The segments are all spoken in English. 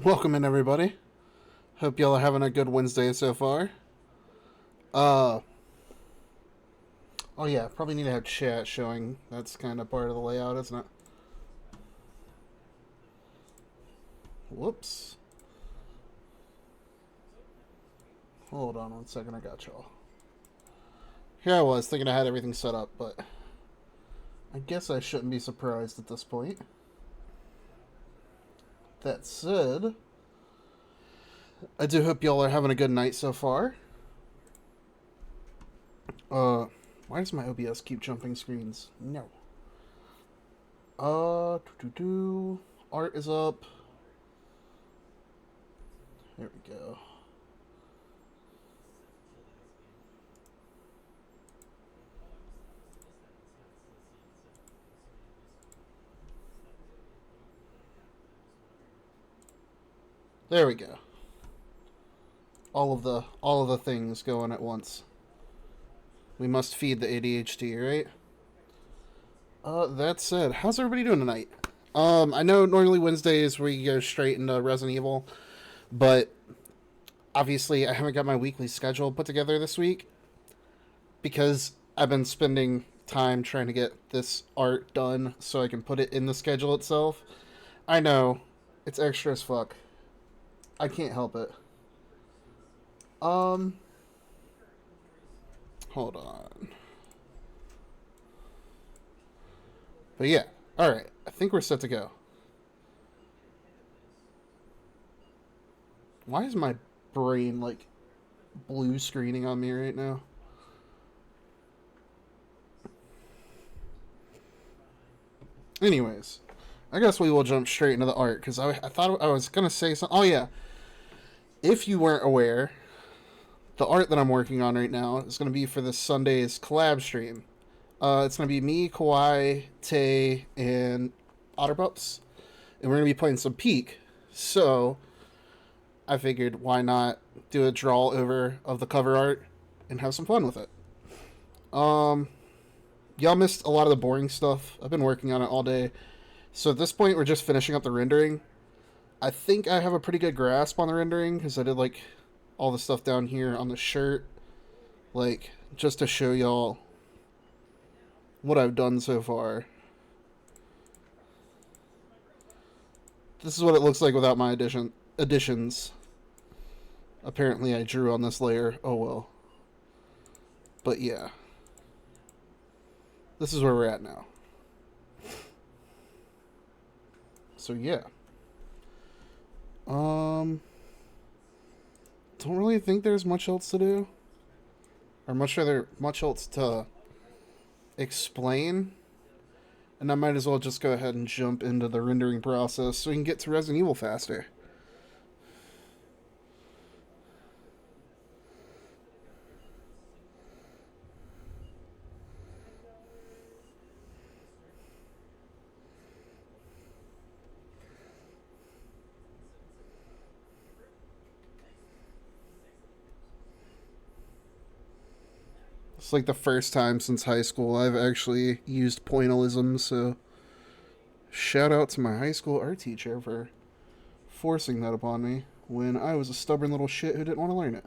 Welcome in, everybody. Hope y'all are having a good Wednesday so far. Uh, oh yeah, probably need to have chat showing. That's kind of part of the layout, isn't it? Whoops. Hold on one second, I got y'all. Here I was, thinking I had everything set up, but I guess I shouldn't be surprised at this point. That said, I do hope y'all are having a good night so far. Uh, why does my OBS keep jumping screens? No. Art is up. There we go. There we go. All of the things going at once. We must feed the ADHD, right? That said, how's everybody doing tonight? I know normally Wednesdays we go straight into Resident Evil, but obviously I haven't got my weekly schedule put together this week because I've been spending time trying to get this art done so I can put it in the schedule itself. I know, it's extra as fuck. I can't help it. Um, hold on. But yeah, alright, I think we're set to go. Why is my brain like blue screening on me right now? Anyways, I guess we will jump straight into the art because I thought I was gonna say something. Oh yeah, if you weren't aware, the art that I'm working on right now is gonna be for this Sunday's collab stream. It's gonna be me, Kawhi, Tay, and Otterpups, and we're gonna be playing some Peak. So I figured why not do a draw over of the cover art and have some fun with it. Um, y'all missed a lot of the boring stuff. I've been working on it all day. So at this point, we're just finishing up the rendering. I think I have a pretty good grasp on the rendering because I did like all the stuff down here on the shirt, like just to show y'all what I've done so far. This is what it looks like without my additions. Apparently, I drew on this layer. Oh well. But yeah, this is where we're at now. So yeah. Um, don't really think there's much else to do, or much else to explain. And I might as well just go ahead and jump into the rendering process so we can get to Resident Evil faster. It's like the first time since high school I've actually used pointillism, so shout out to my high school art teacher for forcing that upon me when I was a stubborn little shit who didn't want to learn it.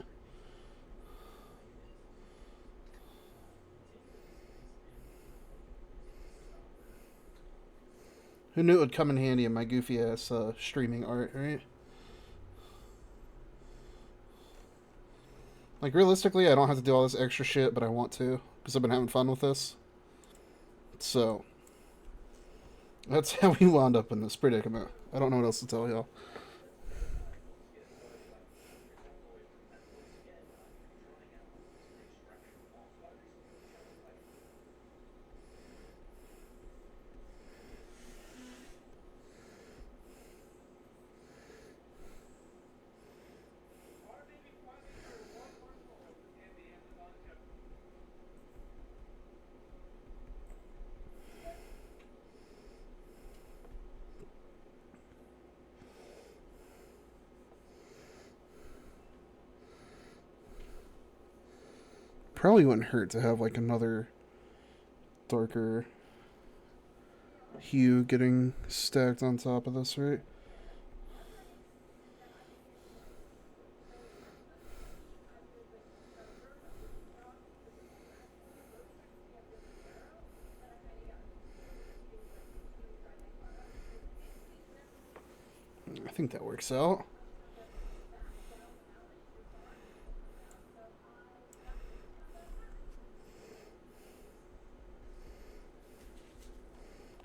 Who knew it would come in handy in my goofy ass streaming art, right? Like, realistically, I don't have to do all this extra shit, but I want to because I've been having fun with this. So, that's how we wound up in this predicament. I don't know what else to tell y'all. Probably wouldn't hurt to have like another darker hue getting stacked on top of this, right? think that works out.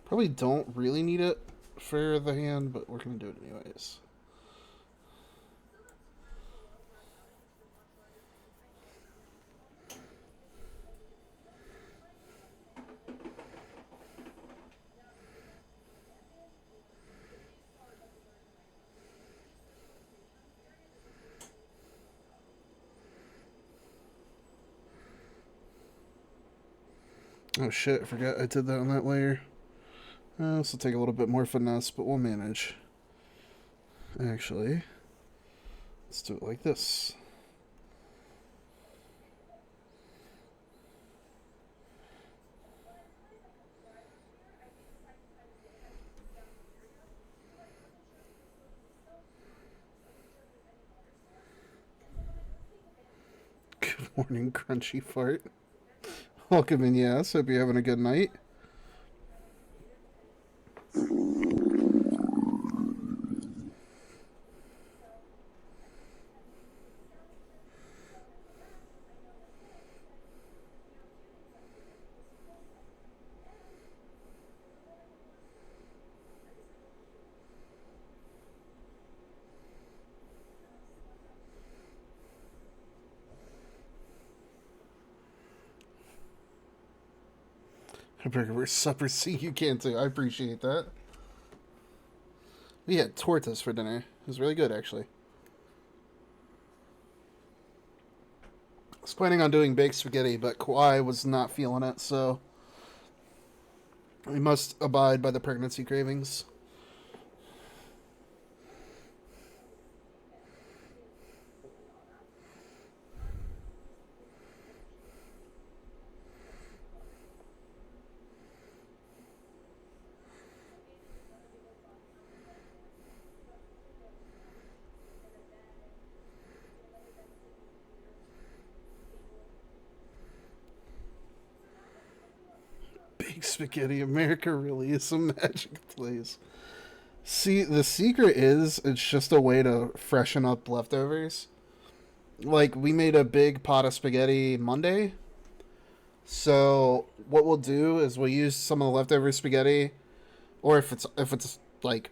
Probably don't really need it for the hand, but we're going to do it anyways. Oh shit, I forgot I did that on that layer. This will take a little bit more finesse, but we'll manage. Actually, let's do it like this. Good morning, crunchy fart. Welcome in, yes. Hope you're having a good night. Burger supper. See, you can't do. I appreciate that. We had tortas for dinner. It was really good, actually. I was planning on doing baked spaghetti, but Kawhi was not feeling it, so we must abide by the pregnancy cravings. Baked spaghetti, America really is a magic place. See, the secret is it's just a way to freshen up leftovers. Like, we made a big pot of spaghetti Monday. So what we'll do is we'll use some of the leftover spaghetti, or if it's like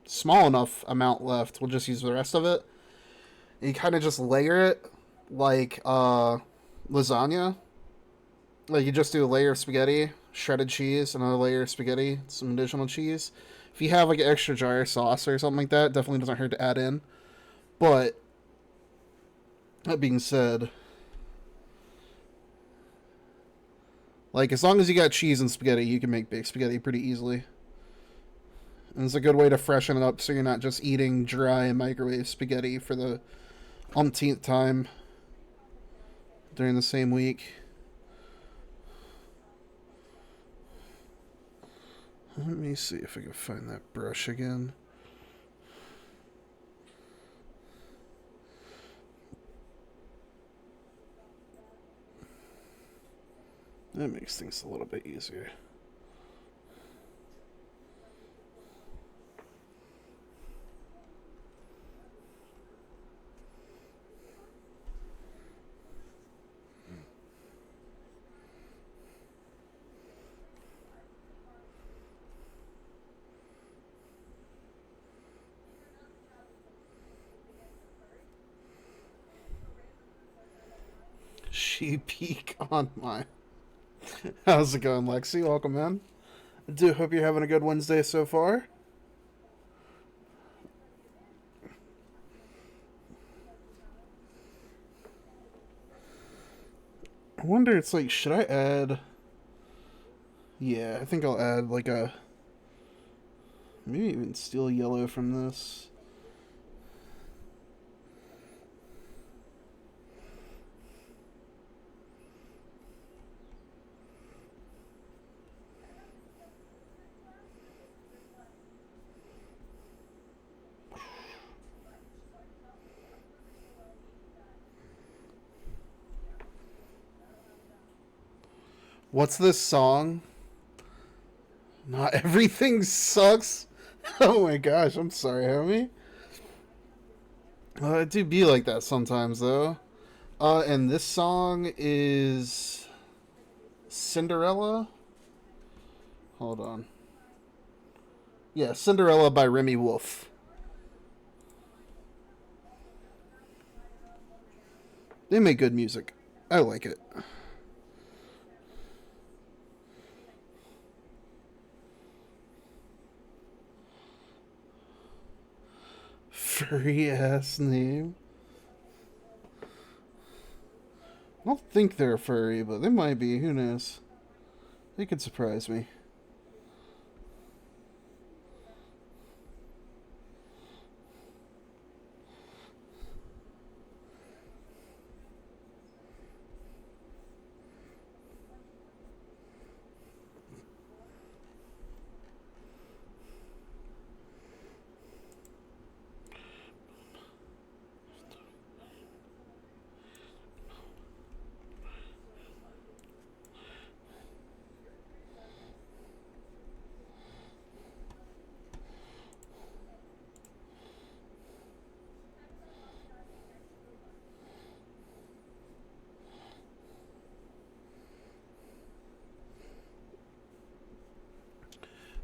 small enough amount left, we'll just use the rest of it. And you kind of just layer it like lasagna. Like you just do a layer of spaghetti, shredded cheese, another layer of spaghetti, some additional cheese. If you have like an extra jar of sauce or something like that, definitely doesn't hurt to add in. But that being said, like as long as you got cheese and spaghetti, you can make baked spaghetti pretty easily. And it's a good way to freshen it up so you're not just eating dry microwave spaghetti for the umpteenth time during the same week. Let me see if I can find that brush again. That makes things a little bit easier. She peek on my. How's it going, Lexi? Welcome in. I do hope you're having a good Wednesday so far. I wonder, it's like, should I add... Yeah, I think I'll add like a... Maybe even steel yellow from this. What's this song? Not everything sucks. Oh my gosh, I'm sorry, homie. It do be like that sometimes, though. And this song is Cinderella. Hold on. Yeah, Cinderella by Remy Wolf. They make good music. I like it. Furry ass name. I don't think they're furry, but they might be. Who knows? They could surprise me.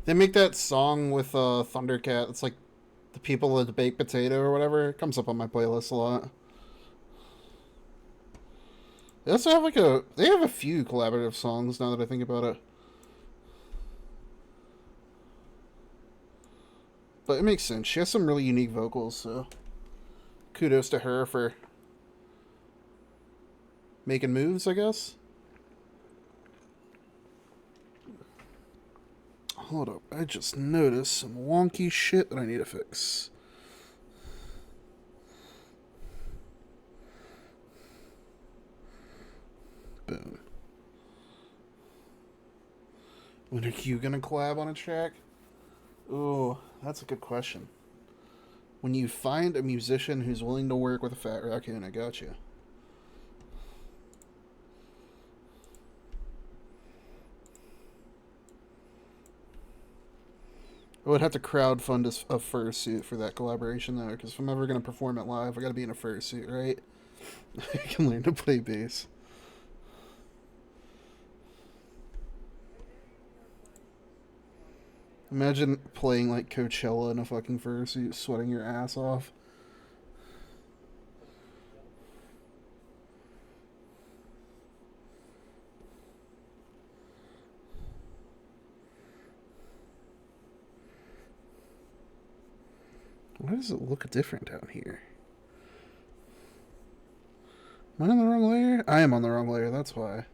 They make that song with Thundercat. It's like the people of the baked potato or whatever. It comes up on my playlist a lot. They also have like a. They have a few collaborative songs now that I think about it. But it makes sense. She has some really unique vocals, so kudos to her for making moves, I guess. Hold up. I just noticed some wonky shit that I need to fix. Boom. When are you gonna collab on a track? Oh, that's a good question. When you find a musician who's willing to work with a fat raccoon, I got you. I would have to crowdfund a fursuit for that collaboration, though, because if I'm ever going to perform it live, I got to be in a fursuit, right? I can learn to play bass. Imagine playing like Coachella in a fucking fursuit, sweating your ass off. Why does it look different down here? Am I on the wrong layer? I am on the wrong layer, that's why. It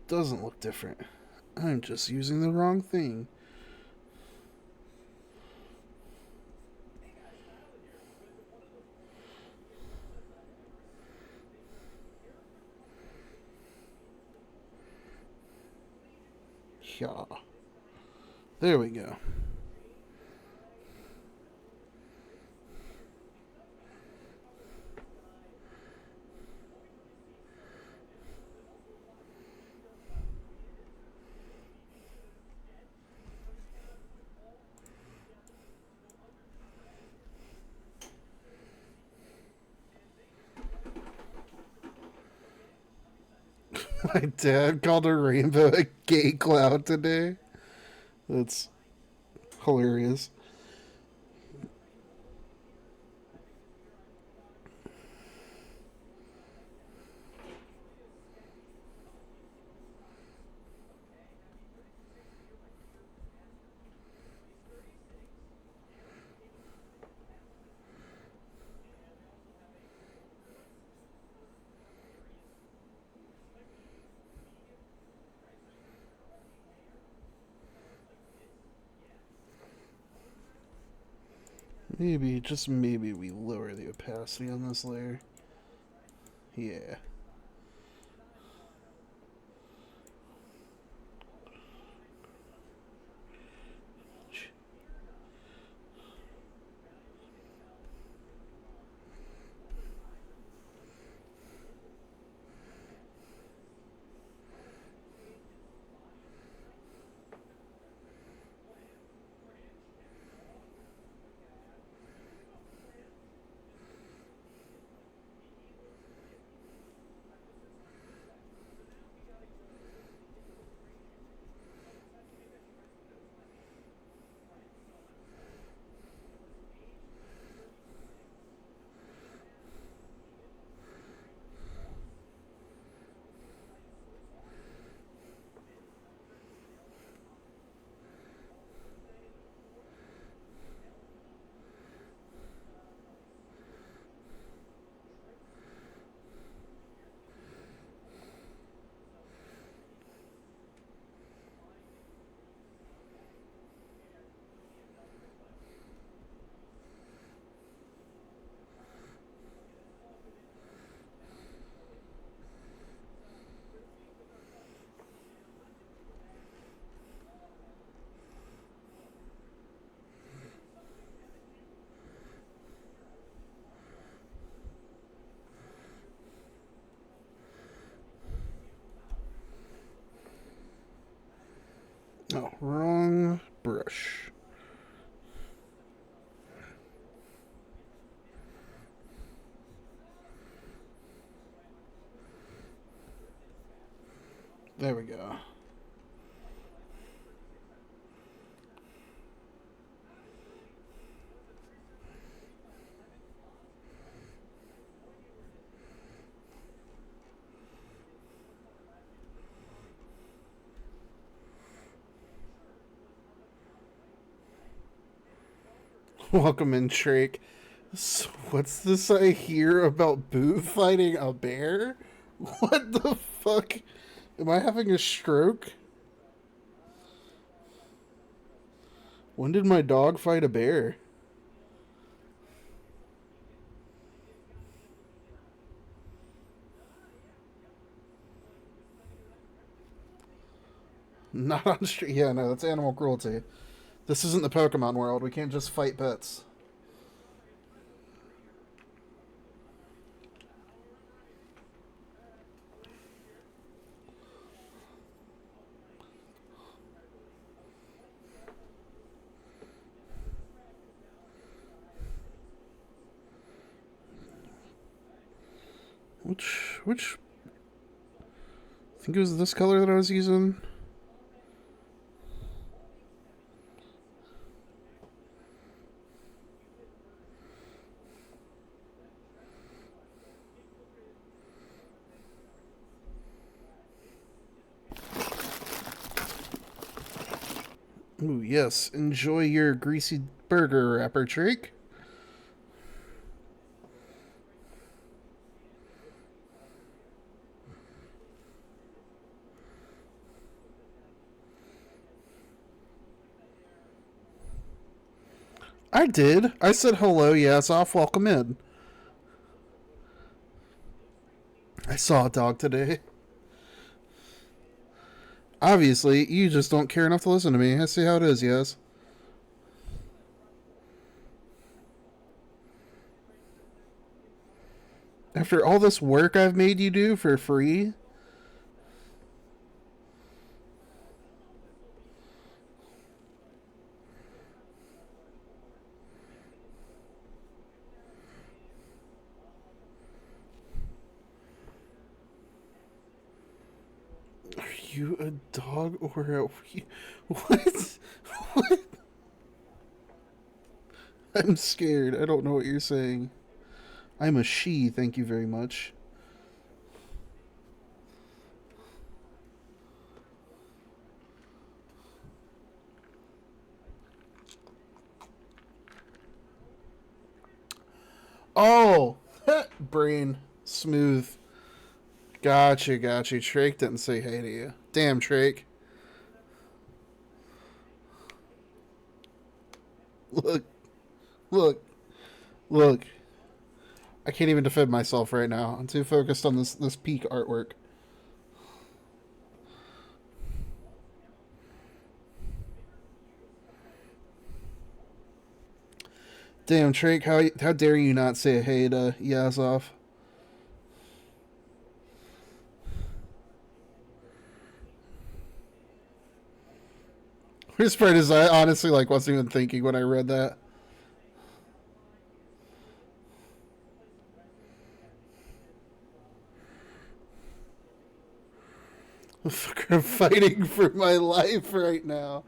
doesn't look different. I'm just using the wrong thing. Yeah. There we go. My dad called a rainbow a gay cloud today. That's hilarious. Maybe, just maybe, we lower the opacity on this layer. Yeah. Oh, wrong brush. There we go. Welcome in, Shrake. So what's this I hear about Boo fighting a bear? What the fuck? Am I having a stroke? When did my dog fight a bear? Not on street. Yeah, no, that's animal cruelty. This isn't the Pokemon world. We can't just fight pets. Which? I think it was this color that I was using. Ooh, yes. Enjoy your greasy burger wrapper, Drake. I did. I said hello, yes, off, welcome in. I saw a dog today. Obviously, you just don't care enough to listen to me. I see how it is, yes. After all this work I've made you do for free? Are you a dog or a... What? What? I'm scared. I don't know what you're saying. I'm a she, thank you very much. Oh! Brain. Smooth. Gotcha. Trake didn't say hey to you. Damn, Trake. Look. Look. Look. I can't even defend myself right now. I'm too focused on this peak artwork. Damn, Trake, how dare you not say hey to Yazov? Worst part is I honestly wasn't even thinking when I read that. I'm fighting for my life right now.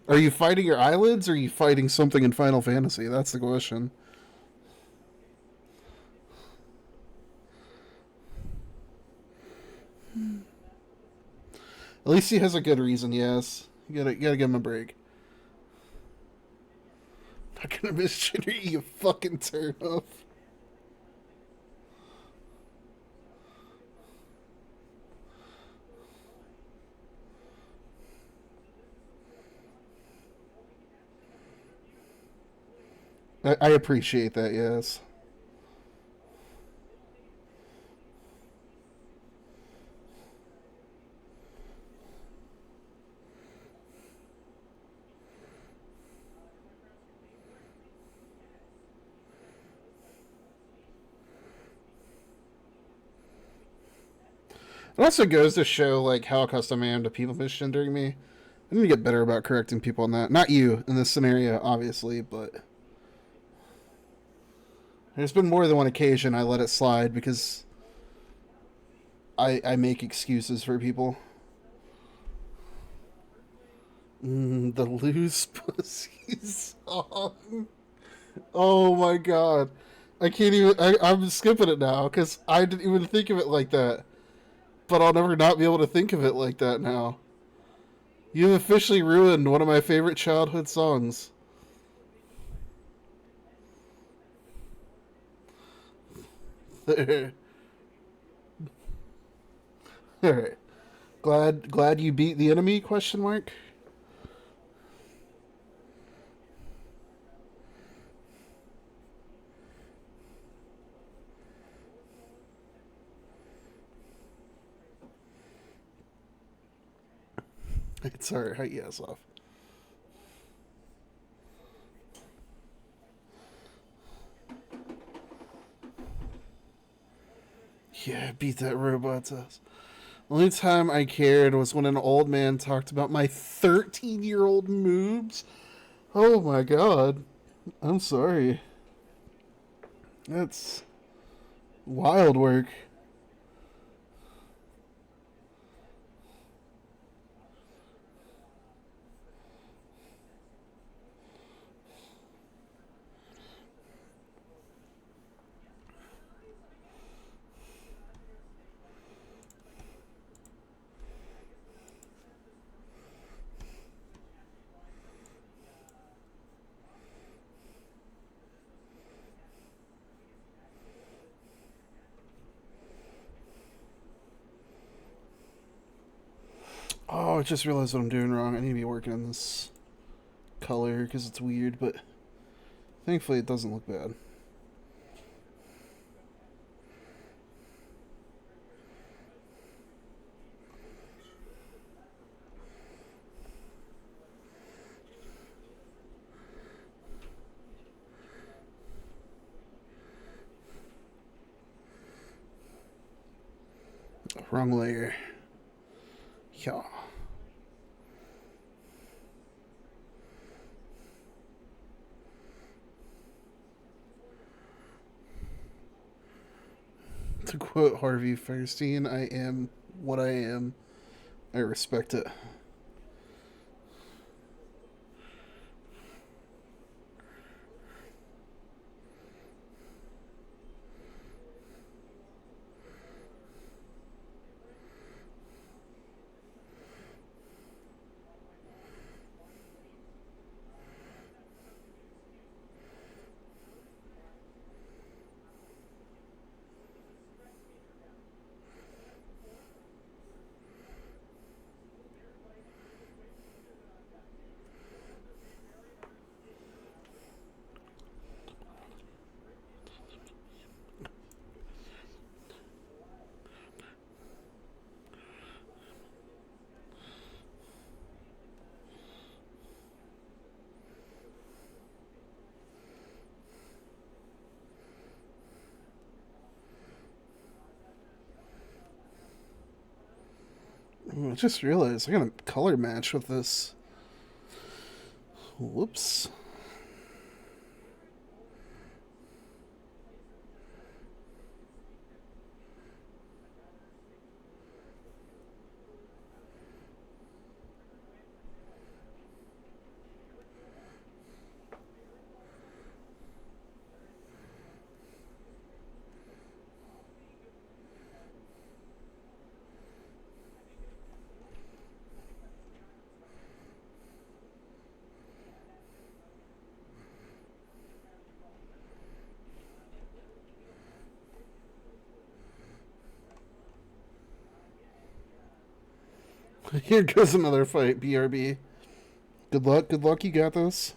Are you fighting your eyelids or are you fighting something in Final Fantasy? That's the question. At least he has a good reason, yes. You gotta give him a break. Not gonna misgender you, you fucking turn up. I appreciate that, yes. It also goes to show like how accustomed I am to people misgendering me. I need to get better about correcting people on that. Not you in this scenario, obviously, but there's been more than one occasion I let it slide because I make excuses for people. The loose pussy song. Oh my god. I can't even. I'm skipping it now because I didn't even think of it like that. But I'll never not be able to think of it like that now. You've officially ruined one of my favorite childhood songs. Alright. Glad you beat the enemy, question mark? It's alright, hide your ass off. Yeah, beat that robot's ass. Only time I cared was when an old man talked about my 13-year-old moobs. Oh my god. I'm sorry. That's wild work. Oh, I just realized what I'm doing wrong. I need to be working on this color because it's weird, but thankfully it doesn't look bad. Wrong layer. Yeah. To quote Harvey Fierstein, I am what I am. I respect it. I just realized I got a color match with this. Whoops. Here goes another fight, BRB. Good luck, you got this.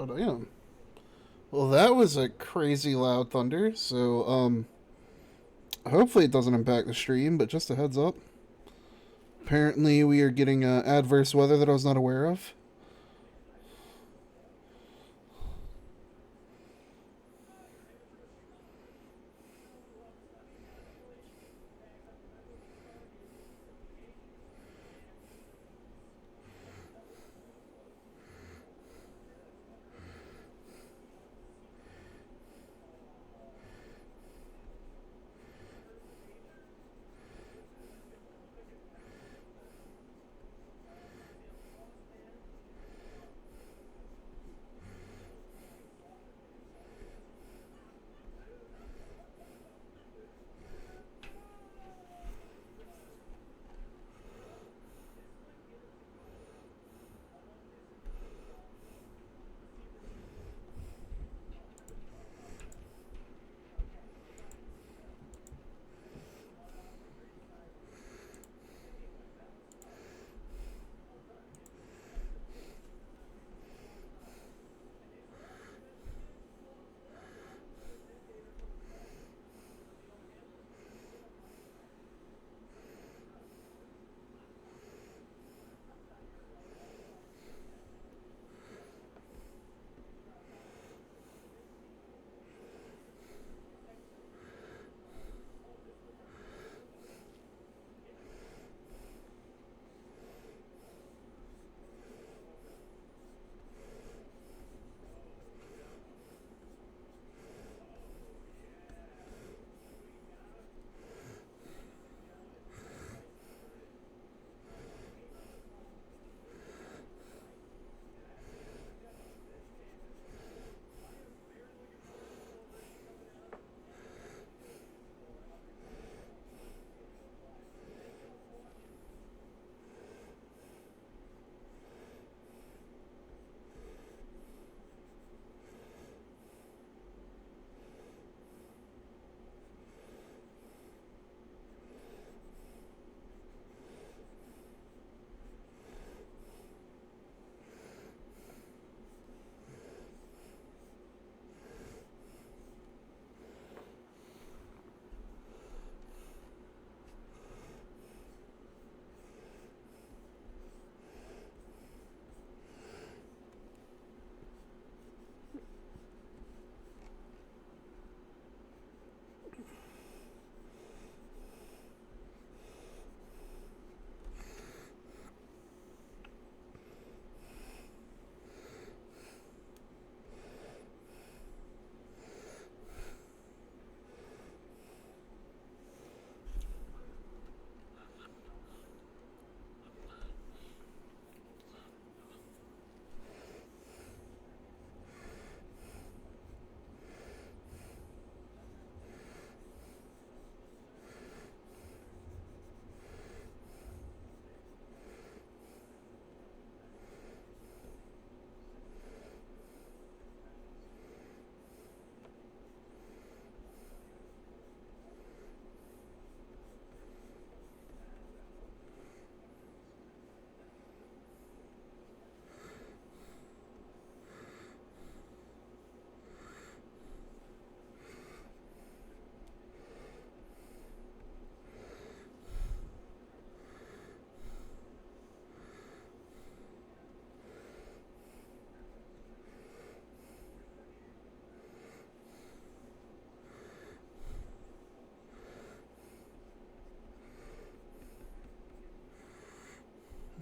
Oh damn. Well, that was a crazy loud thunder. So hopefully it doesn't impact the stream. But just a heads up. Apparently we are getting adverse weather that I was not aware of.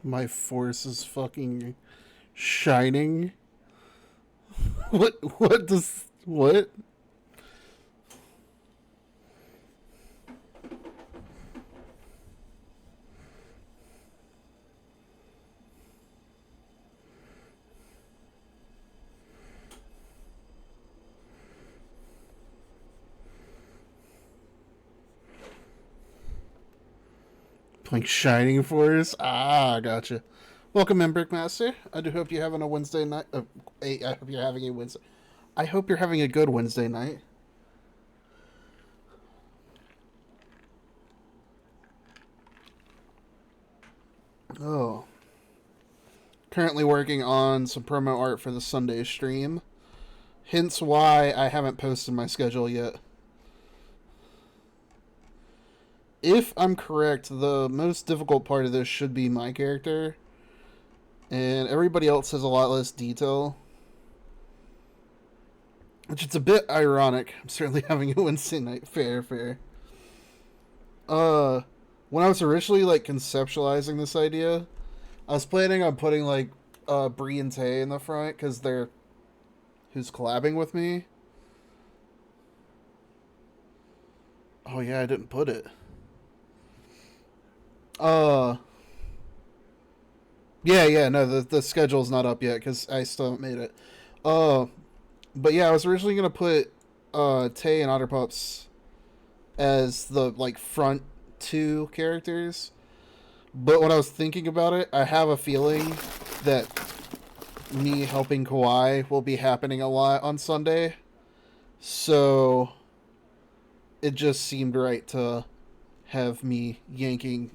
My force is fucking shining. What? What does? What? Like Shining Force? Ah, gotcha. Welcome in, Brickmaster. I do hope you're having a Wednesday night. I hope you're having a Wednesday. I hope you're having a good Wednesday night. Oh. Currently working on some promo art for the Sunday stream. Hence why I haven't posted my schedule yet. If I'm correct, the most difficult part of this should be my character. And everybody else has a lot less detail. Which it's a bit ironic. I'm certainly having a Wednesday night fair. When I was originally like conceptualizing this idea, I was planning on putting like Bree and Tay in the front because they're who's collabing with me. Oh yeah, I didn't put it. Yeah, no, the schedule's not up yet because I still haven't made it. But yeah, I was originally gonna put Tay and Otterpups as the like front two characters, but when I was thinking about it, I have a feeling that me helping Kawhi will be happening a lot on Sunday, so it just seemed right to have me yanking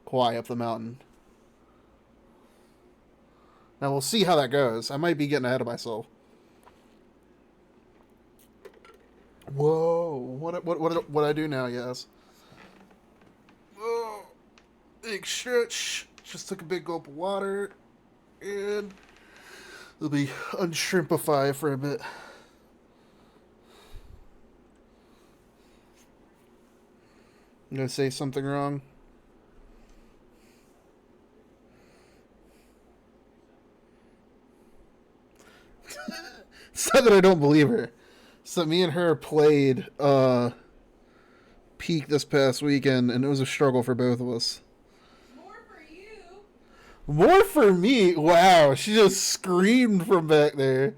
Kawhi up the mountain. Now we'll see how that goes. I might be getting ahead of myself. Whoa! What I do now? Yes. Oh, big stretch. Just took a big gulp of water, and it'll be unshrimpify for a bit. I'm gonna say something wrong. It's not that I don't believe her. So me and her played Peak this past weekend, and it was a struggle for both of us. More for you. More for me? Wow, she just screamed from back there.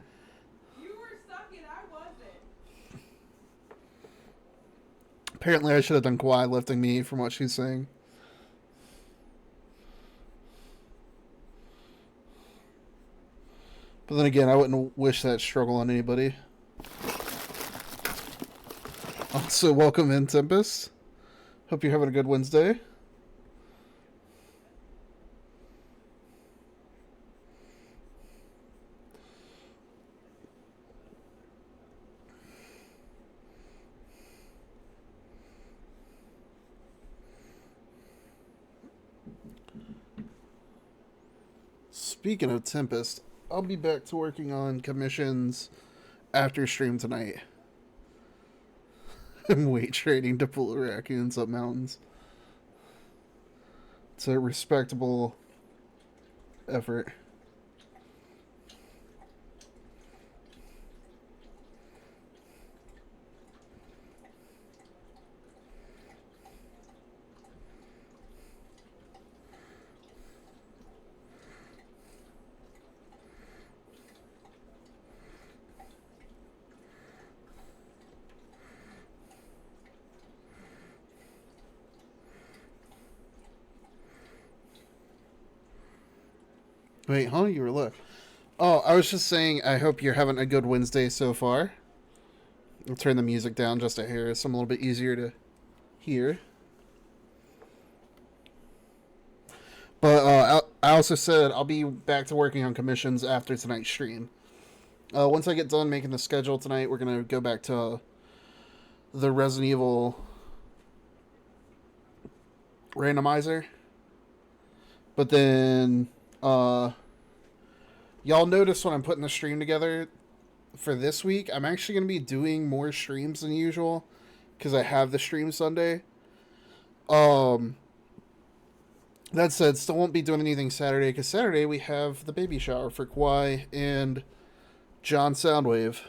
You were sucking, I wasn't. Apparently I should have done Kawhi lifting me from what she's saying. But then again, I wouldn't wish that struggle on anybody. Also, welcome in, Tempest. Hope you're having a good Wednesday. Speaking of Tempest, I'll be back to working on commissions after stream tonight. I'm weight training to pull raccoons up mountains. It's a respectable effort. Wait, huh? You were left. Oh, I was just saying I hope you're having a good Wednesday so far. I'll turn the music down just a hair so I'm a little bit easier to hear. But I also said I'll be back to working on commissions after tonight's stream. Once I get done making the schedule tonight, we're going to go back to the Resident Evil randomizer. But then y'all notice when I'm putting the stream together for this week, I'm actually going to be doing more streams than usual because I have the stream Sunday. That said, still won't be doing anything Saturday because Saturday we have the baby shower for Kawhi and John Soundwave.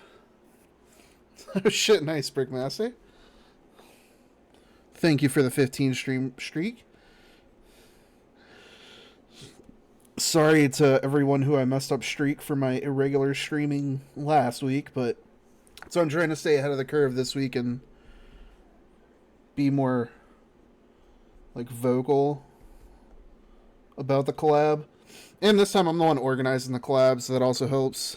Oh shit, nice, Brickmaster. Thank you for the 15 stream streak. Sorry to everyone who I messed up streak for my irregular streaming last week, but so I'm trying to stay ahead of the curve this week and be more like vocal about the collab. And this time I'm the one organizing the collab, so that also helps.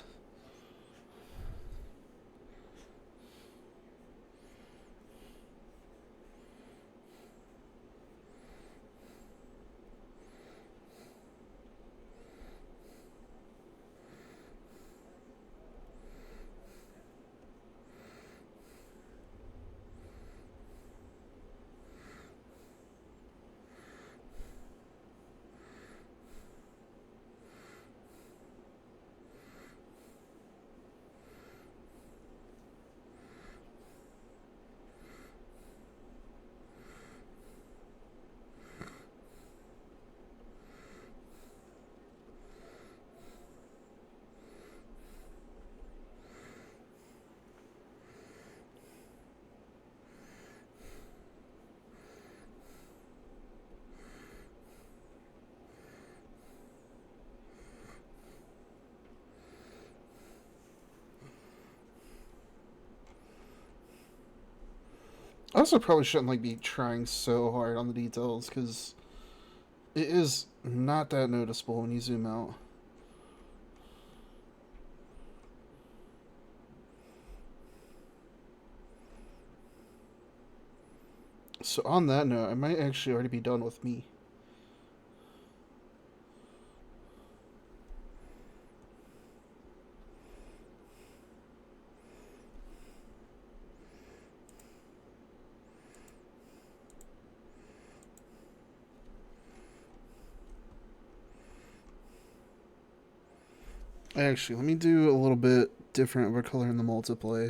I also probably shouldn't like be trying so hard on the details because it is not that noticeable when you zoom out. So on that note, I might actually already be done with me. Actually, let me do a little bit different of a color in the multiply.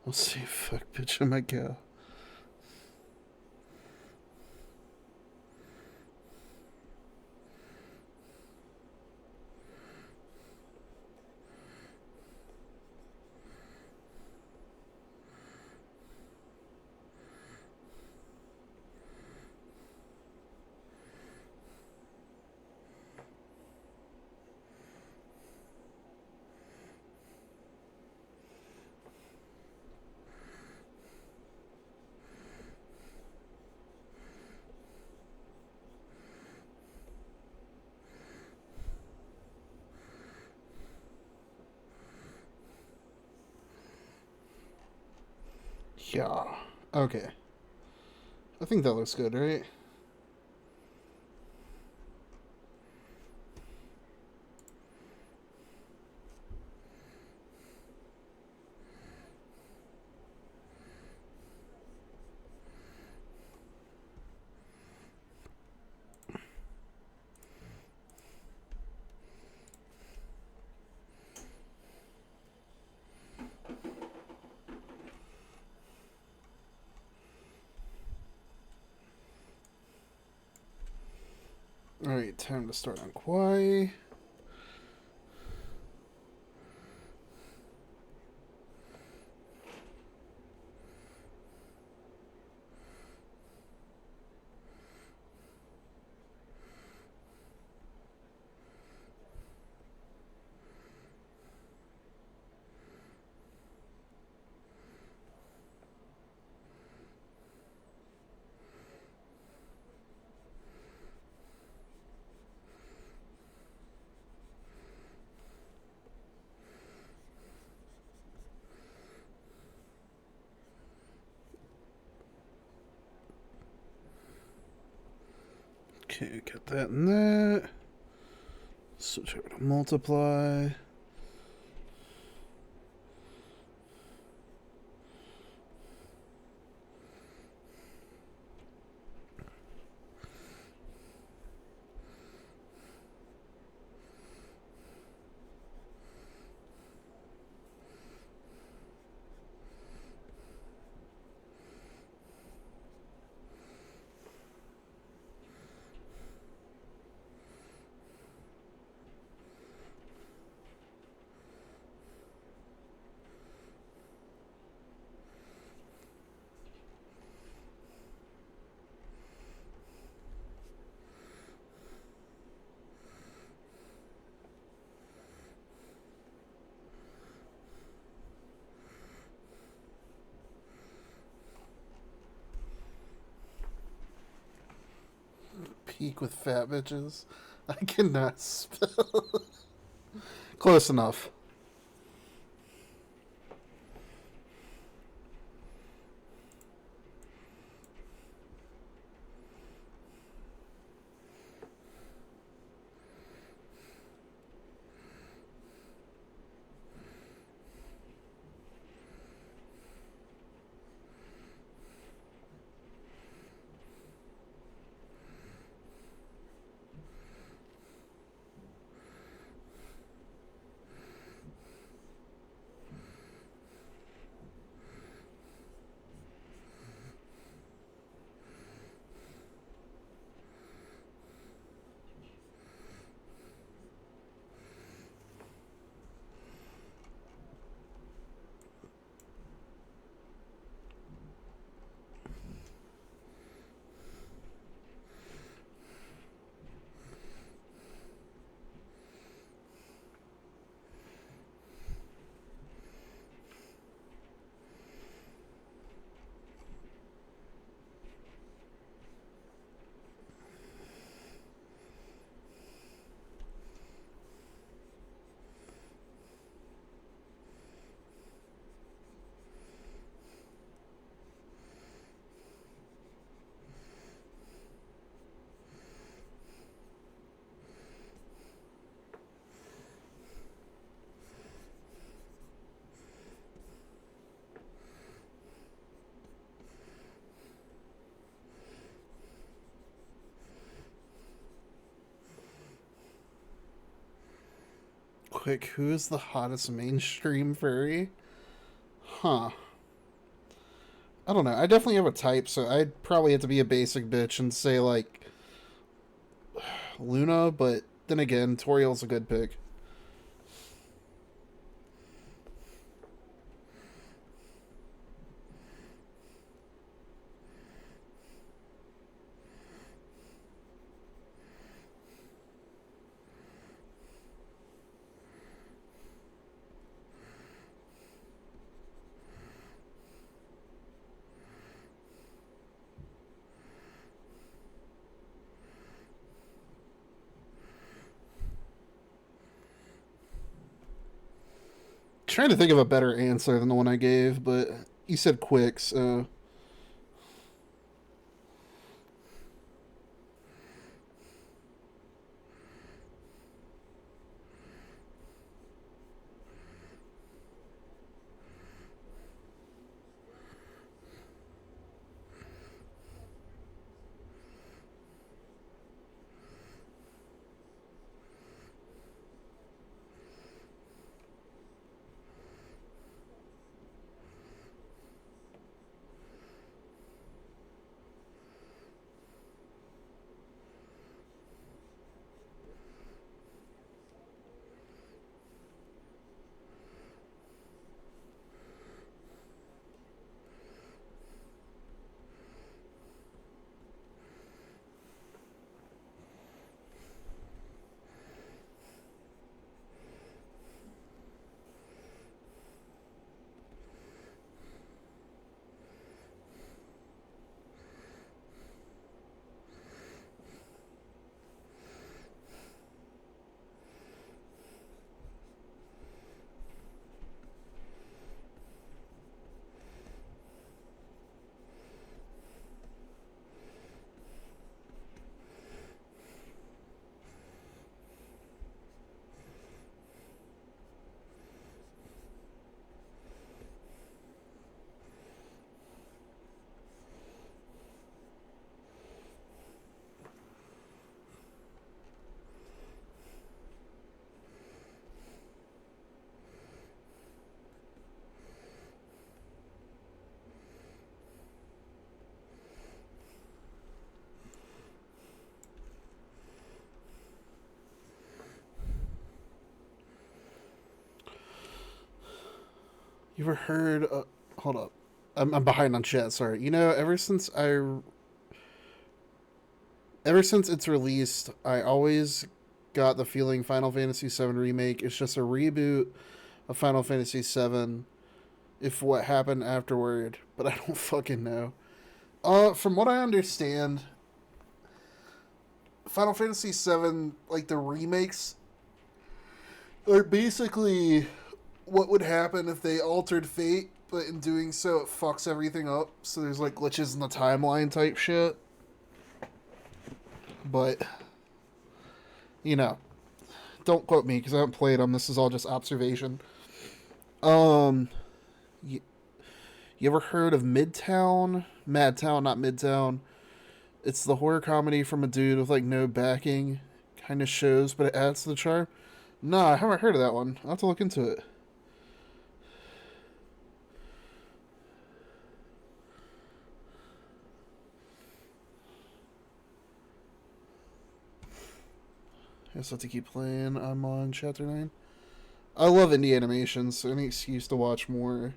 Let's see. Fuck, bitch, I might go. Yeah. Okay. I think that looks good, right? Alright, time to start on Kwai. Okay, got that and that. Switch over to multiply. Peak with fat bitches. I cannot spell. Close enough. quick, who is the hottest mainstream furry? Huh. I don't know. I definitely have a type, so I'd probably have to be a basic bitch and say, like, Luna, but then again, Toriel's a good pick. Trying to think of a better answer than the one I gave, but you said quick, so you ever heard? Hold up, I'm behind on chat. Sorry. Ever since it's released, I always got the feeling Final Fantasy VII Remake is just a reboot of Final Fantasy VII. If what happened afterward, but I don't fucking know. From what I understand, Final Fantasy VII, like the remakes, are basically what would happen if they altered fate, but in doing so, it fucks everything up. So there's like glitches in the timeline type shit. But, you know, don't quote me because I haven't played them. This is all just observation. Um, you, you ever heard of Midtown? Madtown, not Midtown. It's the horror comedy from a dude with like no backing. Kind of shows, but it adds to the charm. No, I haven't heard of that one. I'll have to look into it. I guess I'll have to keep playing. I'm on chapter 9. I love indie animations, so any excuse to watch more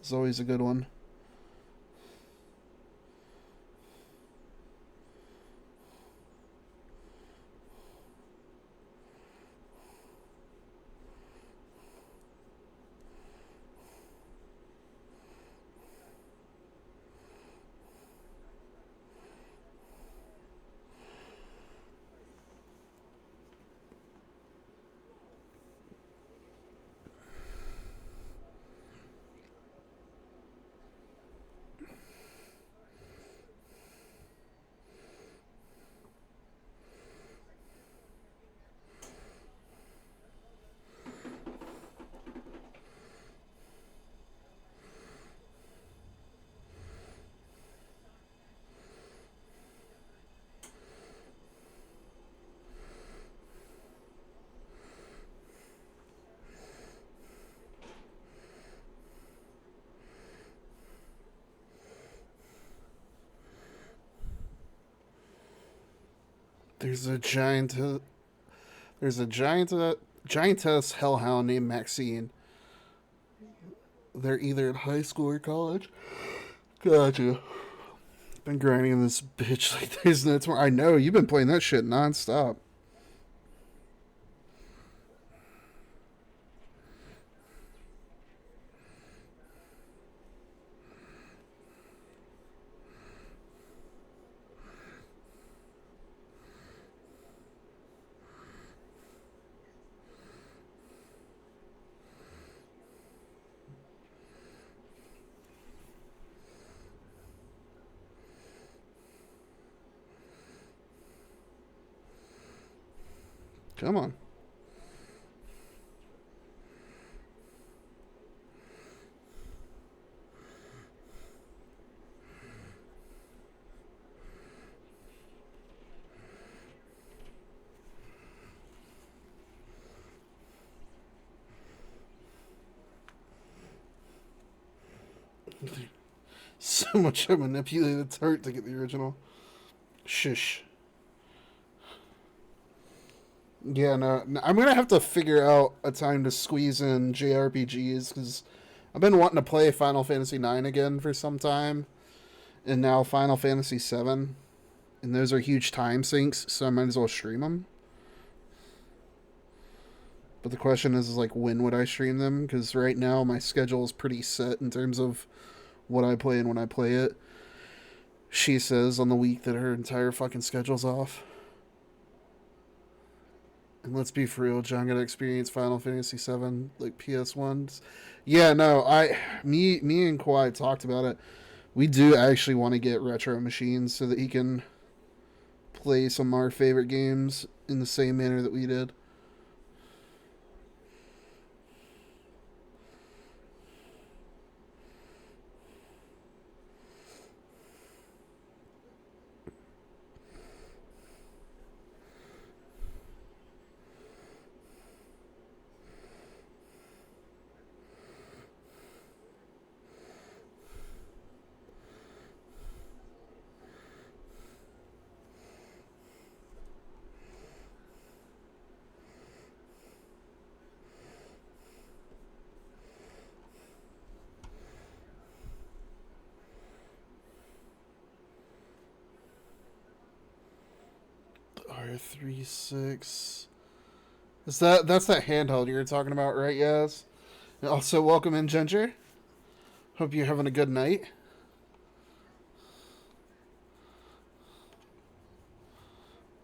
is always a good one. There's a giant. There's a giantess hellhound named Maxine. They're either in high school or college. Gotcha. Been grinding this bitch like there's no tomorrow. I know you've been playing that shit nonstop. Come on. So much I manipulated art to get the original. Shush. Yeah, no, I'm gonna have to figure out a time to squeeze in JRPGs because I've been wanting to play Final Fantasy IX again for some time, and now Final Fantasy VII, and those are huge time sinks, so I might as well stream them. But the question is like, when would I stream them? Because right now my schedule is pretty set in terms of what I play and when I play it. She says on the week that her entire fucking schedule's off. And let's be for real, John got to experience Final Fantasy VII, like PS1s. Yeah, no, me and Kawhi talked about it. We do actually want to get retro machines so that he can play some of our favorite games in the same manner that we did. R36. That's that handheld you were talking about, right? Yes. Also, welcome in, Ginger. Hope you're having a good night.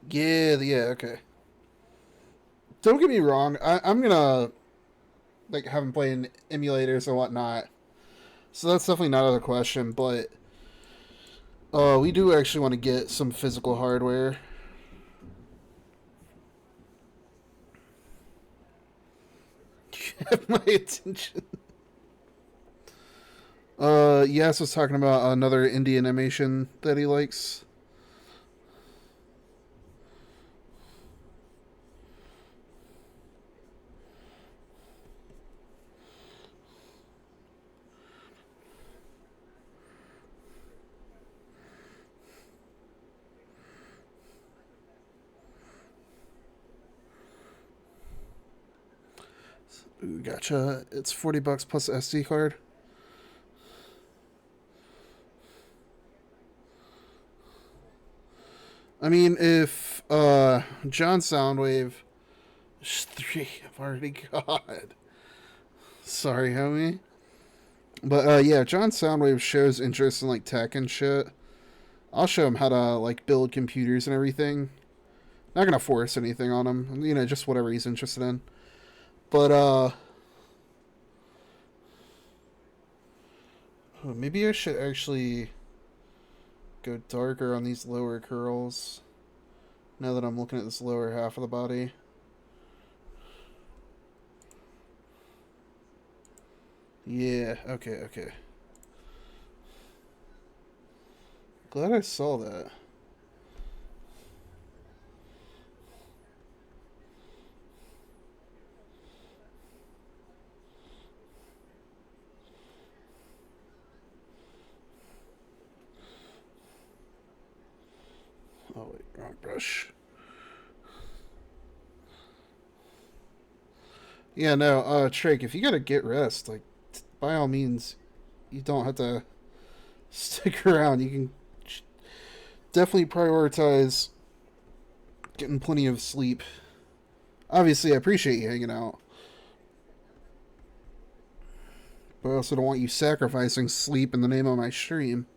Yeah, okay. Don't get me wrong. I'm gonna like have him playing emulators and whatnot. So that's definitely not out of the question. But we do actually want to get some physical hardware. Have my attention. Yes, was talking about another indie animation that he likes. Ooh, gotcha. It's $40 plus SD card. I mean, if John Soundwave, three, I've already got. Sorry, homie. But yeah, John Soundwave shows interest in like tech and shit. I'll show him how to like build computers and everything. Not gonna force anything on him, you know, just whatever he's interested in. But maybe I should actually go darker on these lower curls. Now that I'm looking at this lower half of the body. Yeah, okay. Glad I saw that. Oh, wait, wrong brush. Yeah, no, Trake, if you gotta get rest, like, by all means, you don't have to stick around. You can definitely prioritize getting plenty of sleep. Obviously, I appreciate you hanging out, but I also don't want you sacrificing sleep in the name of my stream.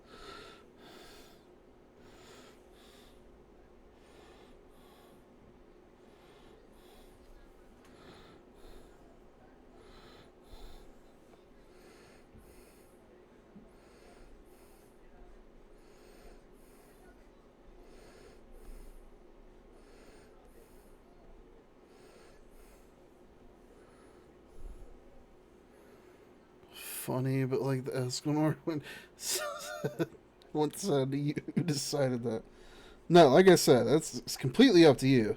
Funny, but like the Eskimo when once you decided that. No, like I said, that's it's completely up to you.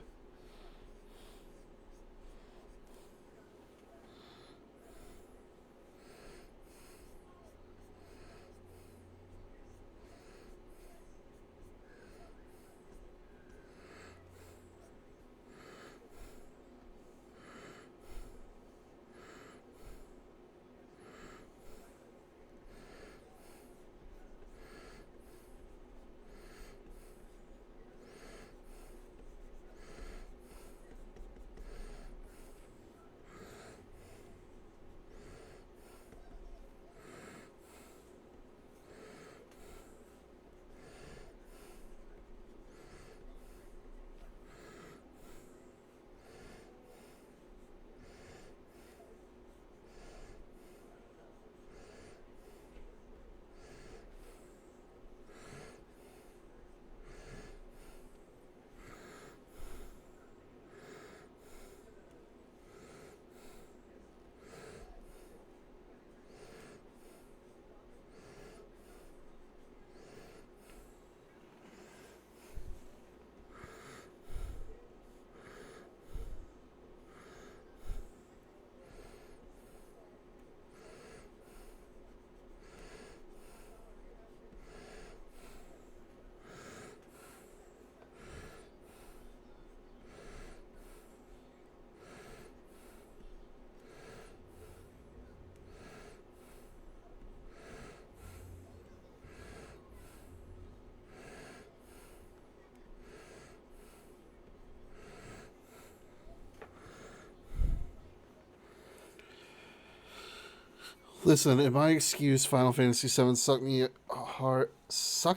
Listen, in my excuse, Final Fantasy VII sucked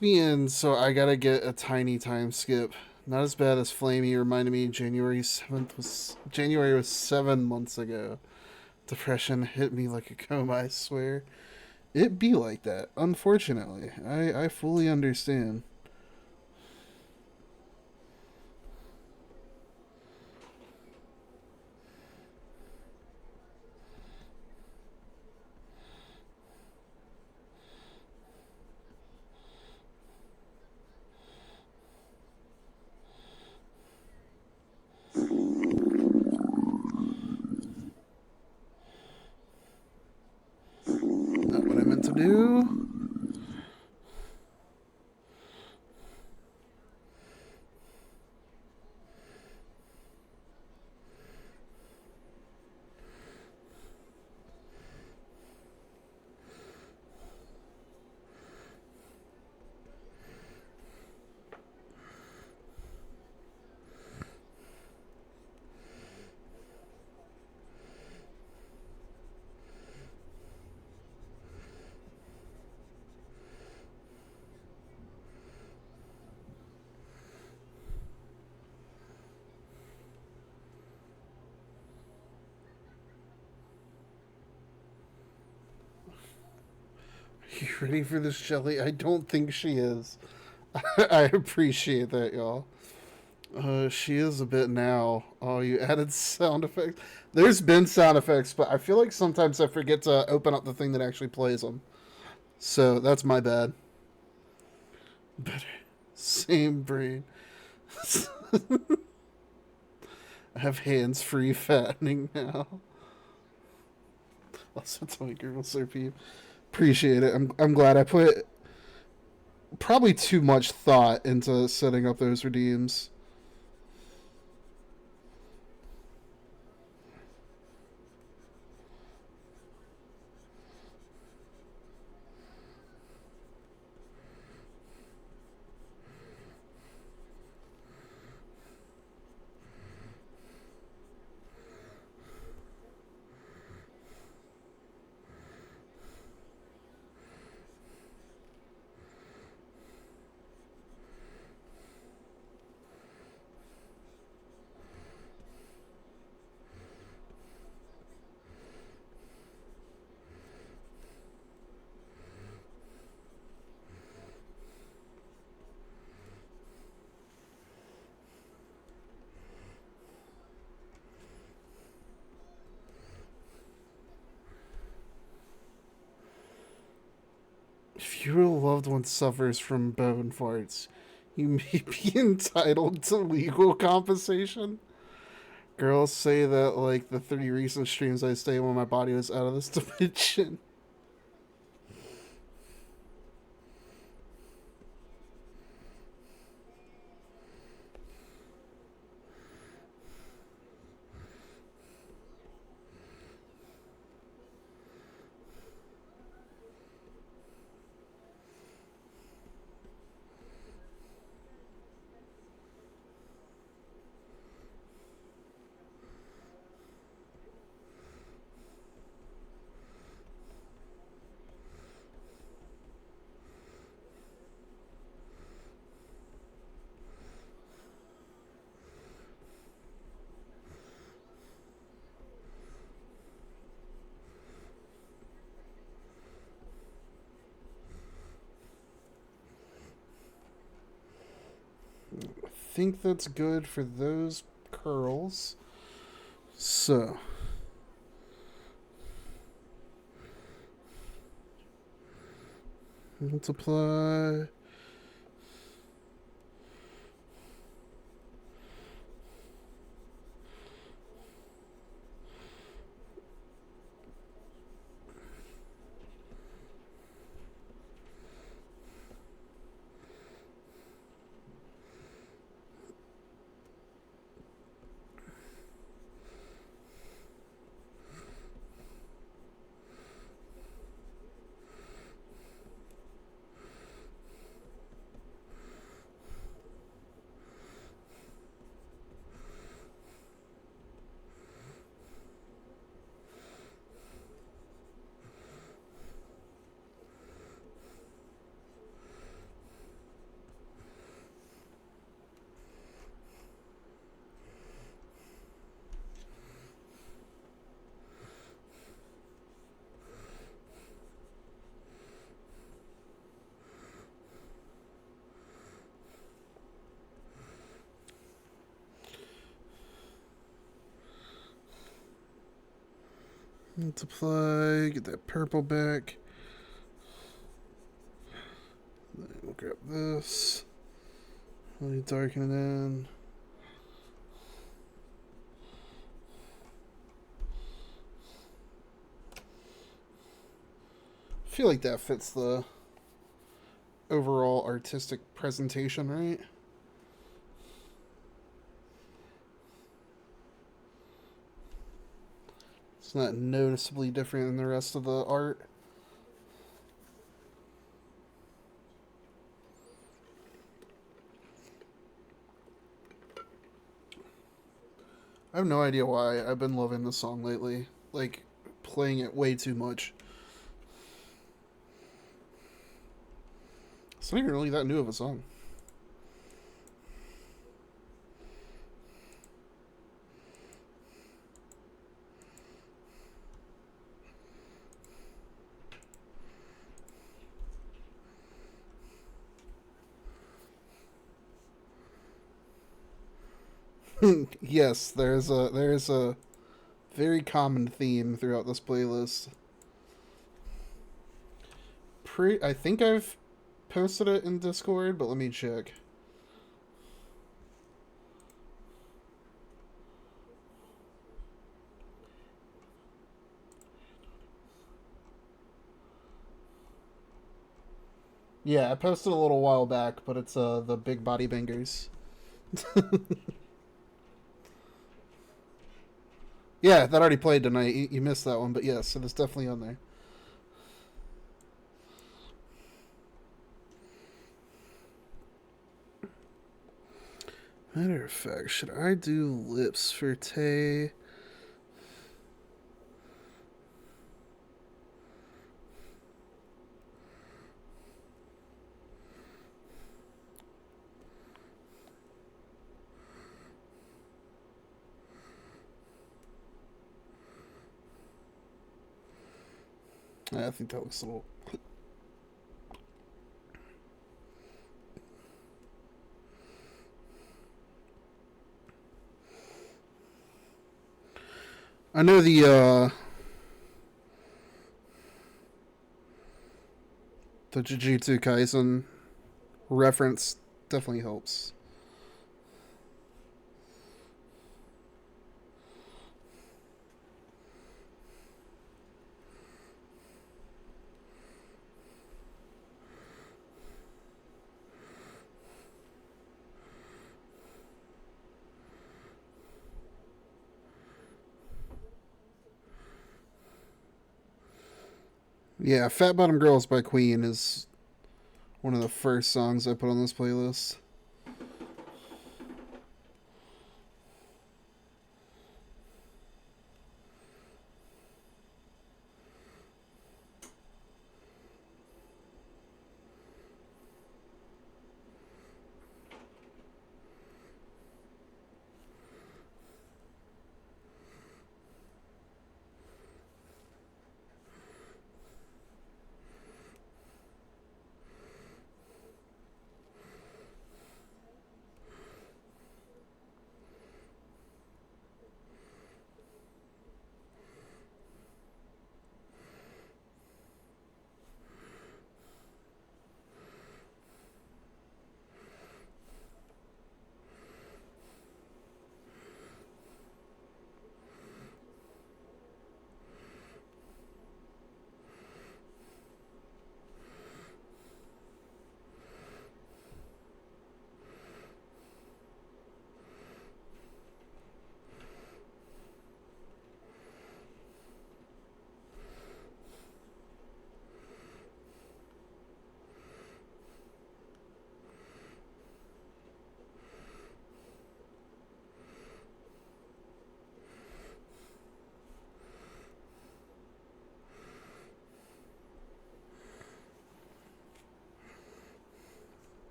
me in, so I gotta get a tiny time skip. Not as bad as Flamey reminded me. January was 7 months ago. Depression hit me like a coma. I swear, it be like that. Unfortunately, I fully understand. Not what I meant to do. You ready for this, Shelly? I don't think she is. I appreciate that, y'all. She is a bit now. Oh, you added sound effects. There's been sound effects, but I feel like sometimes I forget to open up the thing that actually plays them. So that's my bad. Better. Same brain. I have hands-free fattening now. Also, Tony Google Sir Peep. Appreciate it. I'm glad I put probably too much thought into setting up those redeems. If your loved one suffers from bone farts, you may be entitled to legal compensation. Girls say that like the 30 recent streams I stayed when my body was out of this dimension. I think that's good for those curls. So, multiply. Multiply, get that purple back. Then we'll grab this. Let me darken it in. I feel like that fits the overall artistic presentation, right? It's not noticeably different than the rest of the art. I have no idea why I've been loving this song lately. Like, playing it way too much. It's not even really that new of a song. Yes, there's a very common theme throughout this playlist. I think I've posted it in Discord, but let me check. Yeah, I posted a little while back, but it's the Big Body Bangers. Yeah, that already played tonight. You missed that one, but yes, it is definitely on there. Matter of fact, should I do lips for Tay? I think that looks a little. I know The Jujutsu Kaisen reference definitely helps. Yeah, Fat Bottom Girls by Queen is one of the first songs I put on this playlist.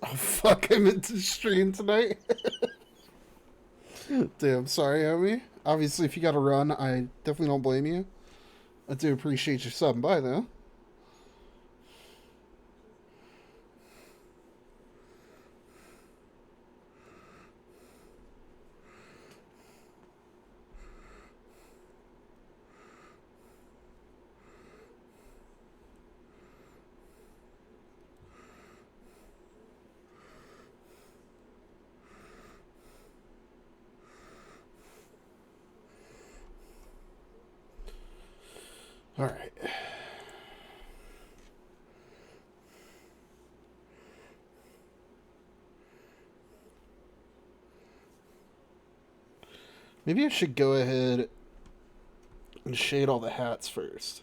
Oh fuck! I meant to stream tonight. Damn, sorry, homie. Obviously, if you got to run, I definitely don't blame you. I do appreciate your subbing by, though. All right. Maybe I should go ahead and shade all the hats first.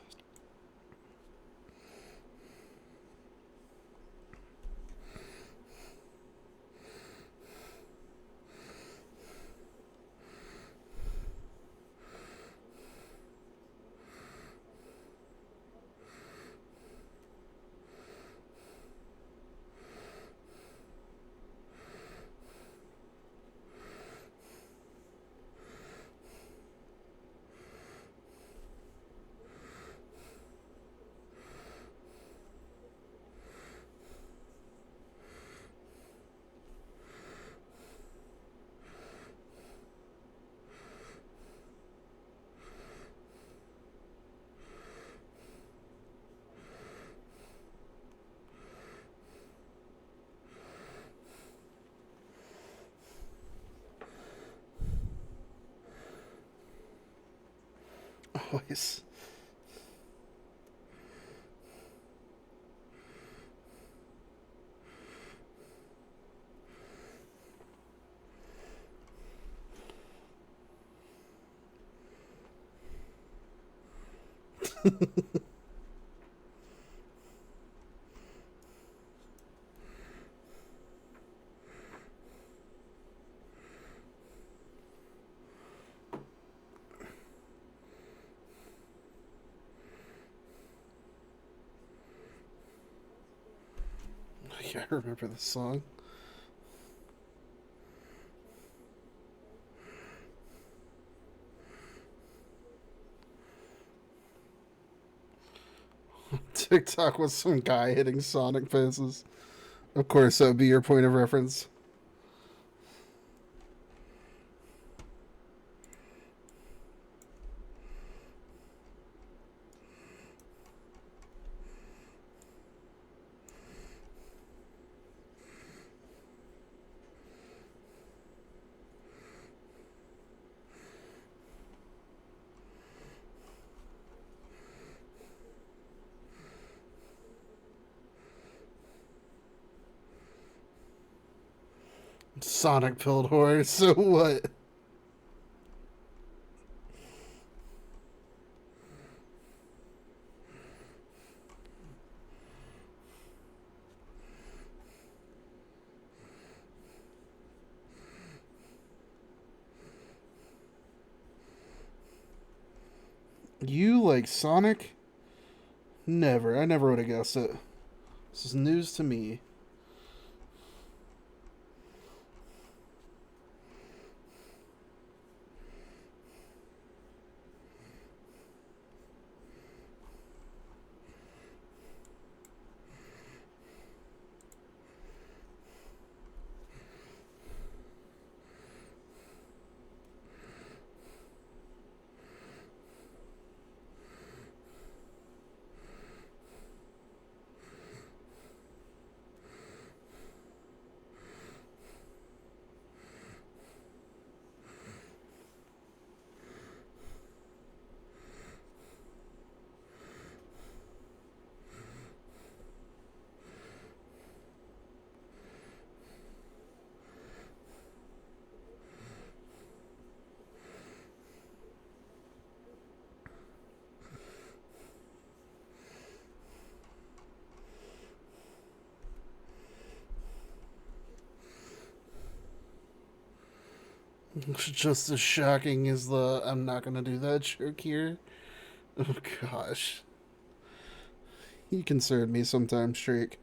Always. Yeah, I remember this song. TikTok was some guy hitting Sonic poses. Of course, that would be your point of reference. Sonic pilled horse. So what? You like Sonic? Never. I never would have guessed it. This is news to me. Just as shocking as the I'm not gonna do that joke here. Oh gosh. You concern me sometimes, Drake.